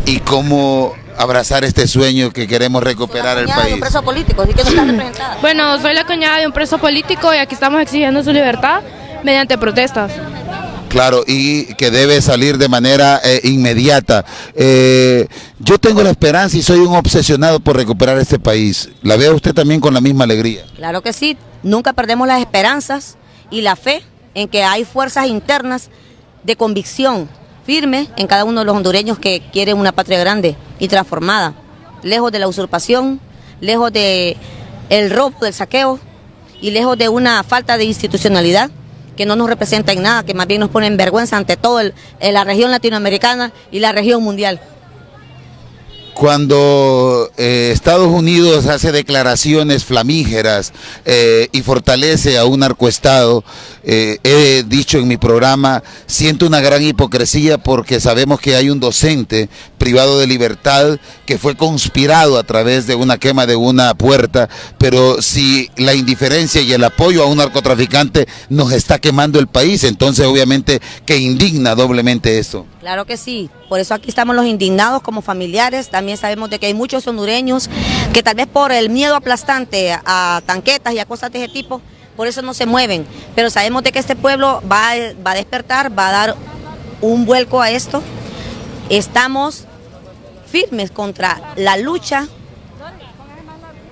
¿Y cómo abrazar este sueño que queremos recuperar el país? Un preso político, ¿y qué no está representada? Bueno, soy la cuñada de un preso político y aquí estamos exigiendo su libertad mediante protestas. Claro, y que debe salir de manera inmediata. Yo tengo la esperanza y soy un obsesionado por recuperar este país. ¿La ve usted también con la misma alegría? Claro que sí, nunca perdemos las esperanzas y la fe en que hay fuerzas internas de convicción firme en cada uno de los hondureños que quieren una patria grande y transformada, lejos de la usurpación, lejos de el robo, del saqueo y lejos de una falta de institucionalidad que no nos representa en nada, que más bien nos pone en vergüenza ante todo la región latinoamericana y la región mundial. Cuando Estados Unidos hace declaraciones flamígeras y fortalece a un narcoestado, he dicho en mi programa, siento una gran hipocresía porque sabemos que hay un docente privado de libertad que fue conspirado a través de una quema de una puerta, pero si la indiferencia y el apoyo a un narcotraficante nos está quemando el país, entonces obviamente que indigna doblemente eso. Claro que sí, por eso aquí estamos los indignados como familiares, también sabemos de que hay muchos hondureños que tal vez por el miedo aplastante a tanquetas y a cosas de ese tipo, por eso no se mueven, pero sabemos de que este pueblo va a despertar, va a dar un vuelco a esto. Estamos firmes contra la lucha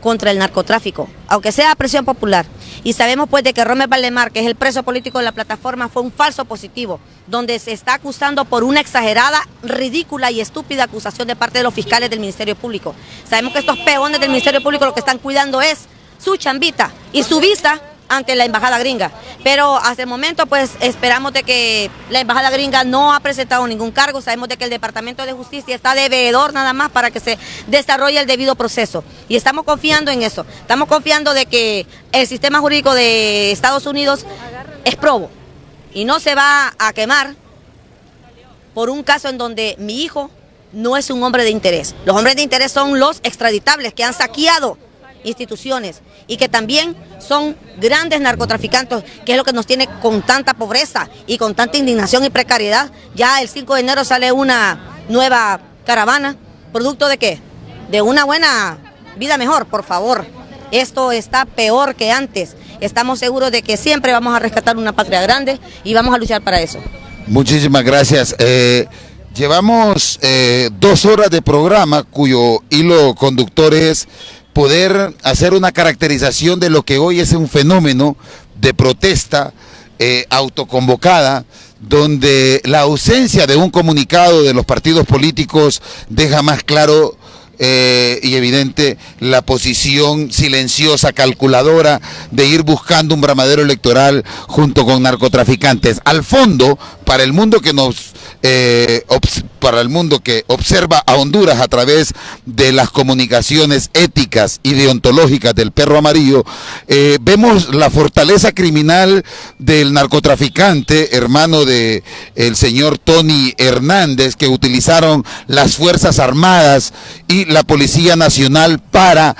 contra el narcotráfico, aunque sea a presión popular. Y sabemos pues de que Rommel Valdemar, que es el preso político de la plataforma, fue un falso positivo, donde se está acusando por una exagerada, ridícula y estúpida acusación de parte de los fiscales del Ministerio Público. Sabemos que estos peones del Ministerio Público lo que están cuidando es su chambita y su vista ante la embajada gringa, pero hasta el momento pues esperamos de que la embajada gringa no ha presentado ningún cargo. Sabemos de que el Departamento de Justicia está de veedor nada más para que se desarrolle el debido proceso y estamos confiando en eso, estamos confiando de que el sistema jurídico de Estados Unidos es probo y no se va a quemar por un caso en donde mi hijo no es un hombre de interés. Los hombres de interés son los extraditables que han saqueado instituciones y que también son grandes narcotraficantes, que es lo que nos tiene con tanta pobreza y con tanta indignación y precariedad. Ya el 5 de enero sale una nueva caravana, ¿producto de qué? De una buena vida mejor, por favor. Esto está peor que antes. Estamos seguros de que siempre vamos a rescatar una patria grande y vamos a luchar para eso. Muchísimas gracias. Llevamos 2 horas de programa cuyo hilo conductor es poder hacer una caracterización de lo que hoy es un fenómeno de protesta autoconvocada, donde la ausencia de un comunicado de los partidos políticos deja más claro y evidente la posición silenciosa, calculadora de ir buscando un bramadero electoral junto con narcotraficantes. Al fondo, para el mundo que observa a Honduras a través de las comunicaciones éticas y deontológicas del Perro Amarillo, vemos la fortaleza criminal del narcotraficante, hermano de el señor Tony Hernández, que utilizaron las Fuerzas Armadas y la Policía Nacional para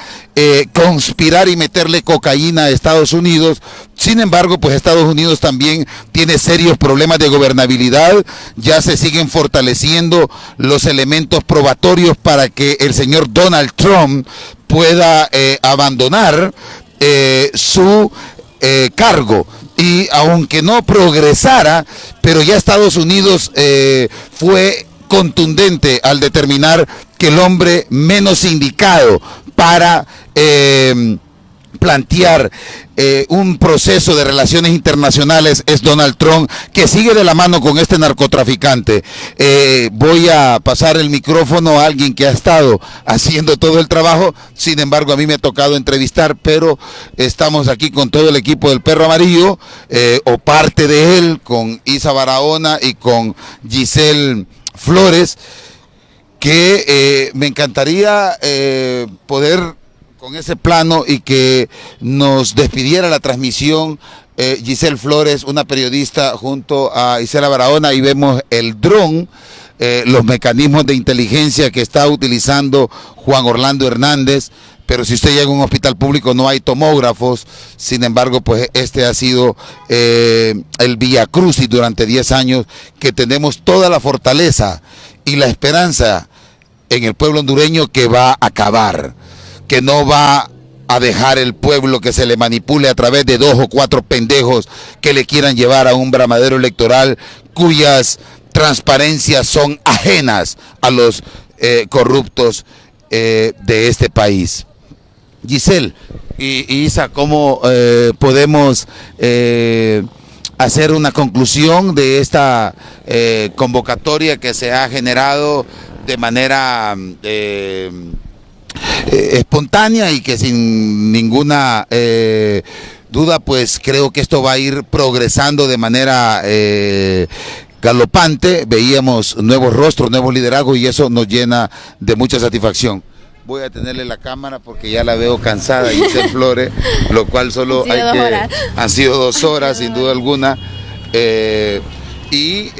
conspirar y meterle cocaína a Estados Unidos. Sin embargo, pues Estados Unidos también tiene serios problemas de gobernabilidad. Ya se siguen fortaleciendo los elementos probatorios para que el señor Donald Trump pueda abandonar su cargo. Y aunque no progresara, pero ya Estados Unidos fue contundente al determinar que el hombre menos indicado para plantear un proceso de relaciones internacionales es Donald Trump, que sigue de la mano con este narcotraficante. Voy a pasar el micrófono a alguien que ha estado haciendo todo el trabajo. Sin embargo, a mí me ha tocado entrevistar, pero estamos aquí con todo el equipo del Perro Amarillo, o parte de él, con Isa Barahona y con Giselle Flores, que me encantaría poder con ese plano y que nos despidiera la transmisión Giselle Flores, una periodista, junto a Isela Barahona, y vemos el dron, los mecanismos de inteligencia que está utilizando Juan Orlando Hernández. Pero si usted llega a un hospital público no hay tomógrafos. Sin embargo, pues este ha sido el Vía Crucis durante 10 años, que tenemos toda la fortaleza y la esperanza en el pueblo hondureño, que va a acabar, que no va a dejar el pueblo que se le manipule a través de 2 o 4 pendejos que le quieran llevar a un bramadero electoral cuyas transparencias son ajenas a los corruptos de este país. Giselle y Isa, ¿cómo podemos hacer una conclusión de esta convocatoria que se ha generado de manera espontánea y que sin ninguna duda, pues creo que esto va a ir progresando de manera galopante? Veíamos nuevos rostros, nuevos liderazgos, y eso nos llena de mucha satisfacción. Voy a tenerle la cámara porque ya la veo cansada, Giselle Flores, lo cual solo han sido 2 horas sin duda alguna. Y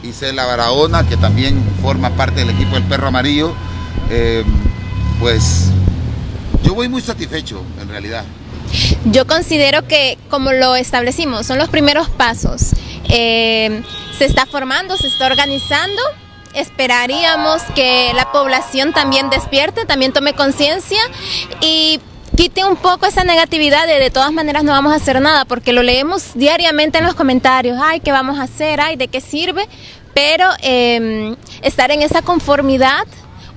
Isela Barahona, que también forma parte del equipo del Perro Amarillo. Pues yo voy muy satisfecho, en realidad. Yo considero que, como lo establecimos, son los primeros pasos. Se está formando, se está organizando. Esperaríamos que la población también despierte, también tome conciencia y quite un poco esa negatividad de todas maneras no vamos a hacer nada, porque lo leemos diariamente en los comentarios. Ay, ¿qué vamos a hacer? Ay, ¿de qué sirve? Pero estar en esa conformidad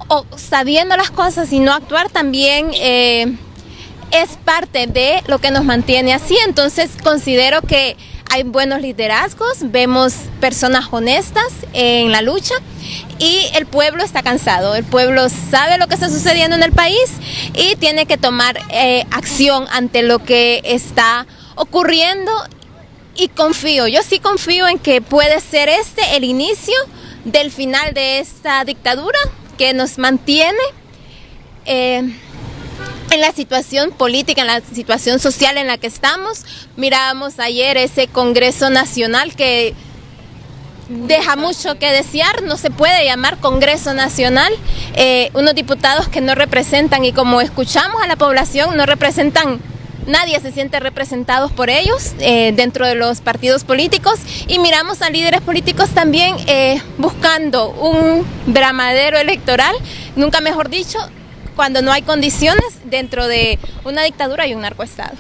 o sabiendo las cosas y no actuar también es parte de lo que nos mantiene así. Entonces considero que hay buenos liderazgos, vemos personas honestas en la lucha y el pueblo está cansado. El pueblo sabe lo que está sucediendo en el país y tiene que tomar acción ante lo que está ocurriendo, y yo sí confío en que puede ser el inicio del final de esta dictadura que nos mantiene en la situación política, en la situación social en la que estamos. Mirábamos ayer ese Congreso Nacional que deja mucho que desear, no se puede llamar Congreso Nacional, unos diputados que no representan, y como escuchamos a la población, no representan, nadie se siente representados por ellos dentro de los partidos políticos, y miramos a líderes políticos también buscando un bramadero electoral, nunca mejor dicho, cuando no hay condiciones dentro de una dictadura y un narcoestado.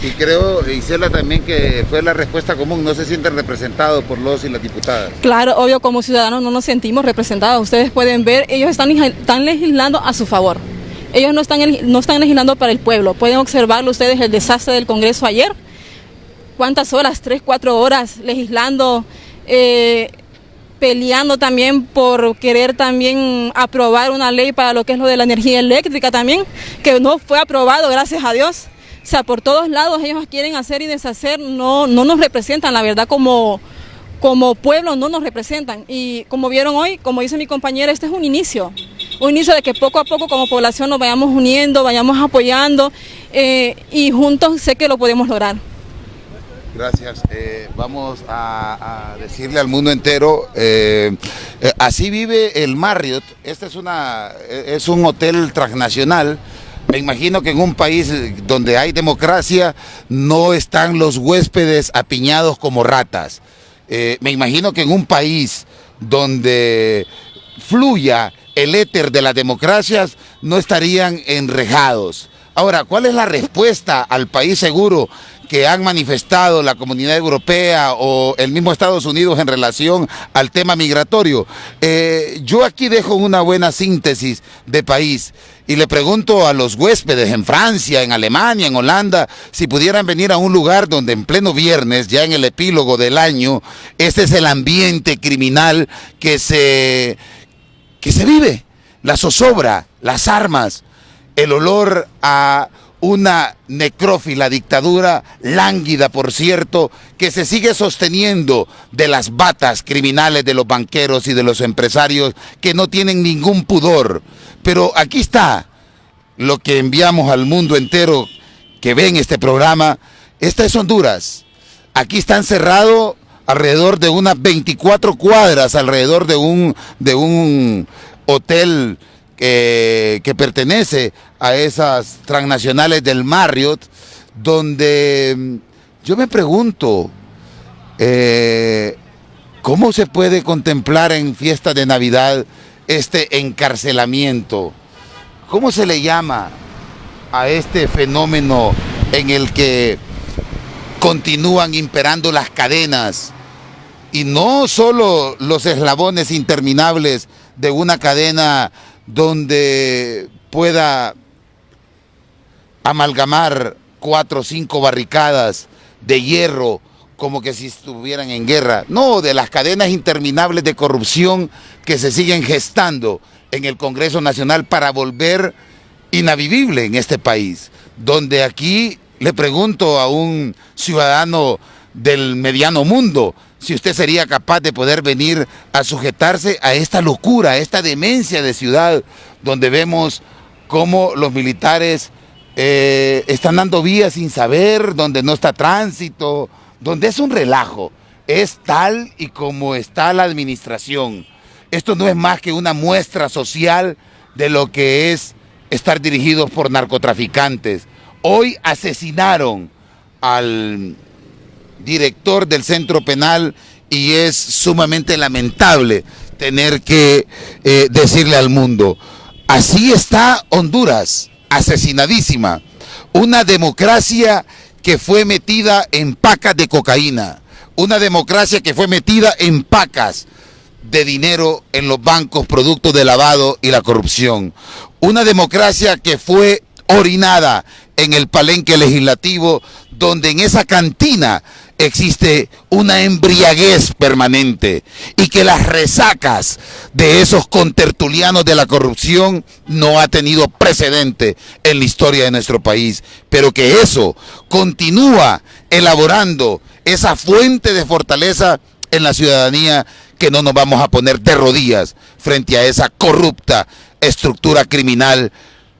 Y creo, Isela, también que fue la respuesta común, no se sienten representados por los y las diputadas. Claro, obvio, como ciudadanos no nos sentimos representados. Ustedes pueden ver, ellos están legislando a su favor. Ellos no están legislando para el pueblo. Pueden observarlo ustedes, el desastre del Congreso ayer. ¿Cuántas horas? 3, 4 horas legislando, peleando también por querer también aprobar una ley para lo que es lo de la energía eléctrica también, que no fue aprobado, gracias a Dios. O sea, por todos lados ellos quieren hacer y deshacer, no nos representan, la verdad, como pueblo no nos representan. Y como vieron hoy, como dice mi compañera, este es un inicio de que poco a poco como población nos vayamos uniendo, vayamos apoyando, y juntos sé que lo podemos lograr. Gracias. Vamos a decirle al mundo entero, así vive el Marriott. Este es un hotel transnacional. Me imagino que en un país donde hay democracia no están los huéspedes apiñados como ratas. Me imagino que en un país donde fluya el éter de las democracias no estarían enrejados. Ahora, ¿cuál es la respuesta al país seguro que han manifestado la Comunidad Europea o el mismo Estados Unidos en relación al tema migratorio. Yo aquí dejo una buena síntesis de país y le pregunto a los huéspedes en Francia, en Alemania, en Holanda, si pudieran venir a un lugar donde en pleno viernes, ya en el epílogo del año, este es el ambiente criminal que se vive, la zozobra, las armas, el olor a una necrófila dictadura lánguida, por cierto, que se sigue sosteniendo de las batas criminales de los banqueros y de los empresarios que no tienen ningún pudor. Pero aquí está lo que enviamos al mundo entero que ven este programa. Esta es Honduras. Aquí está encerrado alrededor de unas 24 cuadras, alrededor de un hotel que pertenece a esas transnacionales del Marriott, donde yo me pregunto, ¿cómo se puede contemplar en fiesta de Navidad este encarcelamiento? ¿Cómo se le llama a este fenómeno en el que continúan imperando las cadenas y no solo los eslabones interminables de una cadena donde pueda amalgamar 4 o 5 barricadas de hierro como que si estuvieran en guerra? No, de las cadenas interminables de corrupción que se siguen gestando en el Congreso Nacional para volver inavivible en este país, donde aquí le pregunto a un ciudadano del mediano mundo si usted sería capaz de poder venir a sujetarse a esta locura, a esta demencia de ciudad, donde vemos cómo los militares están dando vías sin saber, donde no está tránsito, donde es un relajo. Es tal y como está la administración. Esto no es más que una muestra social de lo que es estar dirigidos por narcotraficantes. Hoy asesinaron al director del centro penal y es sumamente lamentable tener que decirle al mundo, así está Honduras, asesinadísima. Una democracia que fue metida en pacas de cocaína, una democracia que fue metida en pacas de dinero en los bancos producto de lavado y la corrupción, una democracia que fue orinada en el palenque legislativo, donde en esa cantina existe una embriaguez permanente y que las resacas de esos contertulianos de la corrupción no ha tenido precedente en la historia de nuestro país, pero que eso continúa elaborando esa fuente de fortaleza en la ciudadanía, que no nos vamos a poner de rodillas frente a esa corrupta estructura criminal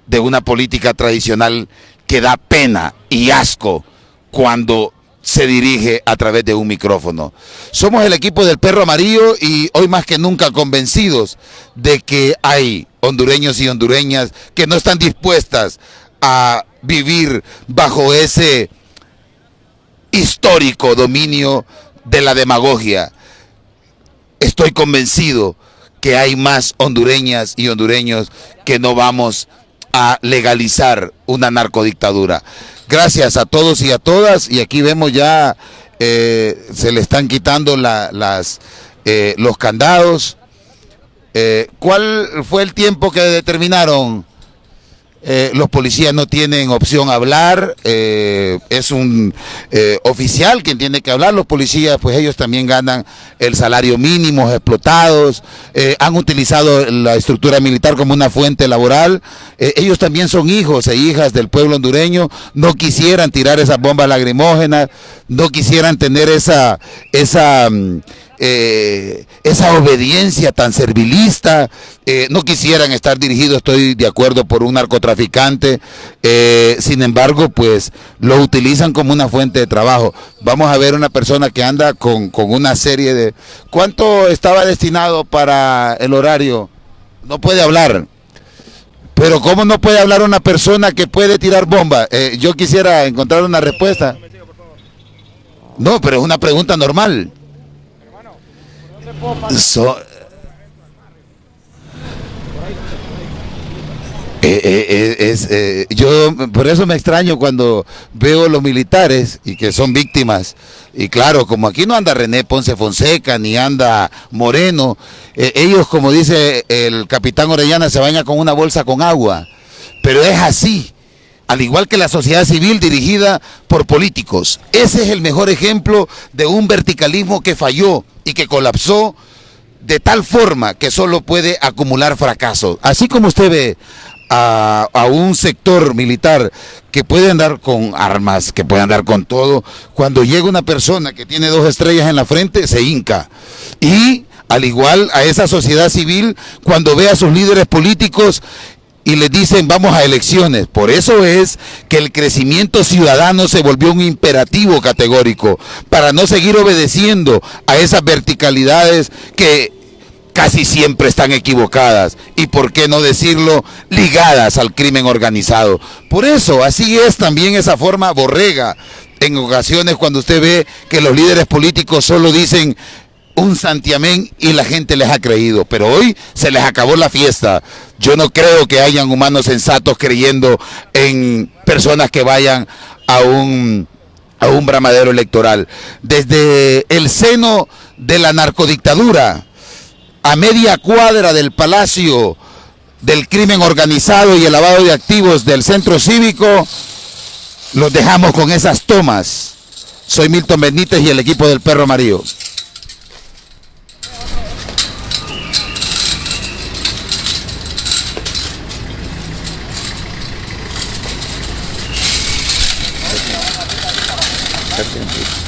de una política tradicional que da pena y asco cuando se dirige a través de un micrófono. Somos el equipo del Perro Amarillo y hoy más que nunca convencidos de que hay hondureños y hondureñas que no están dispuestas a vivir bajo ese histórico dominio de la demagogia. Estoy convencido que hay más hondureñas y hondureños que no vamos a legalizar una narcodictadura. Gracias a todos y a todas, y aquí vemos ya se le están quitando los candados. ¿Cuál fue el tiempo que determinaron? Los policías no tienen opción a hablar, es un oficial quien tiene que hablar. Los policías, pues ellos también ganan el salario mínimo, explotados, han utilizado la estructura militar como una fuente laboral. Ellos también son hijos e hijas del pueblo hondureño, no quisieran tirar esas bombas lacrimógenas, no quisieran tener esa obediencia tan servilista, no quisieran estar dirigidos, estoy de acuerdo, por un narcotraficante, sin embargo, pues lo utilizan como una fuente de trabajo. Vamos a ver una persona que anda con una serie de... ¿Cuánto estaba destinado para el horario? No puede hablar. Pero ¿cómo no puede hablar una persona que puede tirar bomba? Yo quisiera encontrar una respuesta. No, pero es una pregunta normal. Yo por eso me extraño cuando veo los militares y que son víctimas. Y claro, como aquí no anda René Ponce Fonseca ni anda Moreno, ellos, como dice el capitán Orellana, se bañan con una bolsa con agua. Pero es así, al igual que la sociedad civil dirigida por políticos. Ese es el mejor ejemplo de un verticalismo que falló y que colapsó de tal forma que solo puede acumular fracasos. Así como usted ve a un sector militar que puede andar con armas, que puede andar con todo, cuando llega una persona que tiene 2 estrellas en la frente, se hinca. Y al igual a esa sociedad civil, cuando ve a sus líderes políticos y les dicen vamos a elecciones. Por eso es que el crecimiento ciudadano se volvió un imperativo categórico, para no seguir obedeciendo a esas verticalidades que casi siempre están equivocadas y, por qué no decirlo, ligadas al crimen organizado. Por eso, así es también esa forma borrega en ocasiones cuando usted ve que los líderes políticos solo dicen un santiamén y la gente les ha creído, pero hoy se les acabó la fiesta. Yo no creo que hayan humanos sensatos creyendo en personas que vayan a un bramadero electoral. Desde el seno de la narcodictadura, a media cuadra del Palacio del Crimen Organizado y el lavado de activos del Centro Cívico, los dejamos con esas tomas. Soy Milton Benítez y el equipo del Perro Amarillo. Perfecto.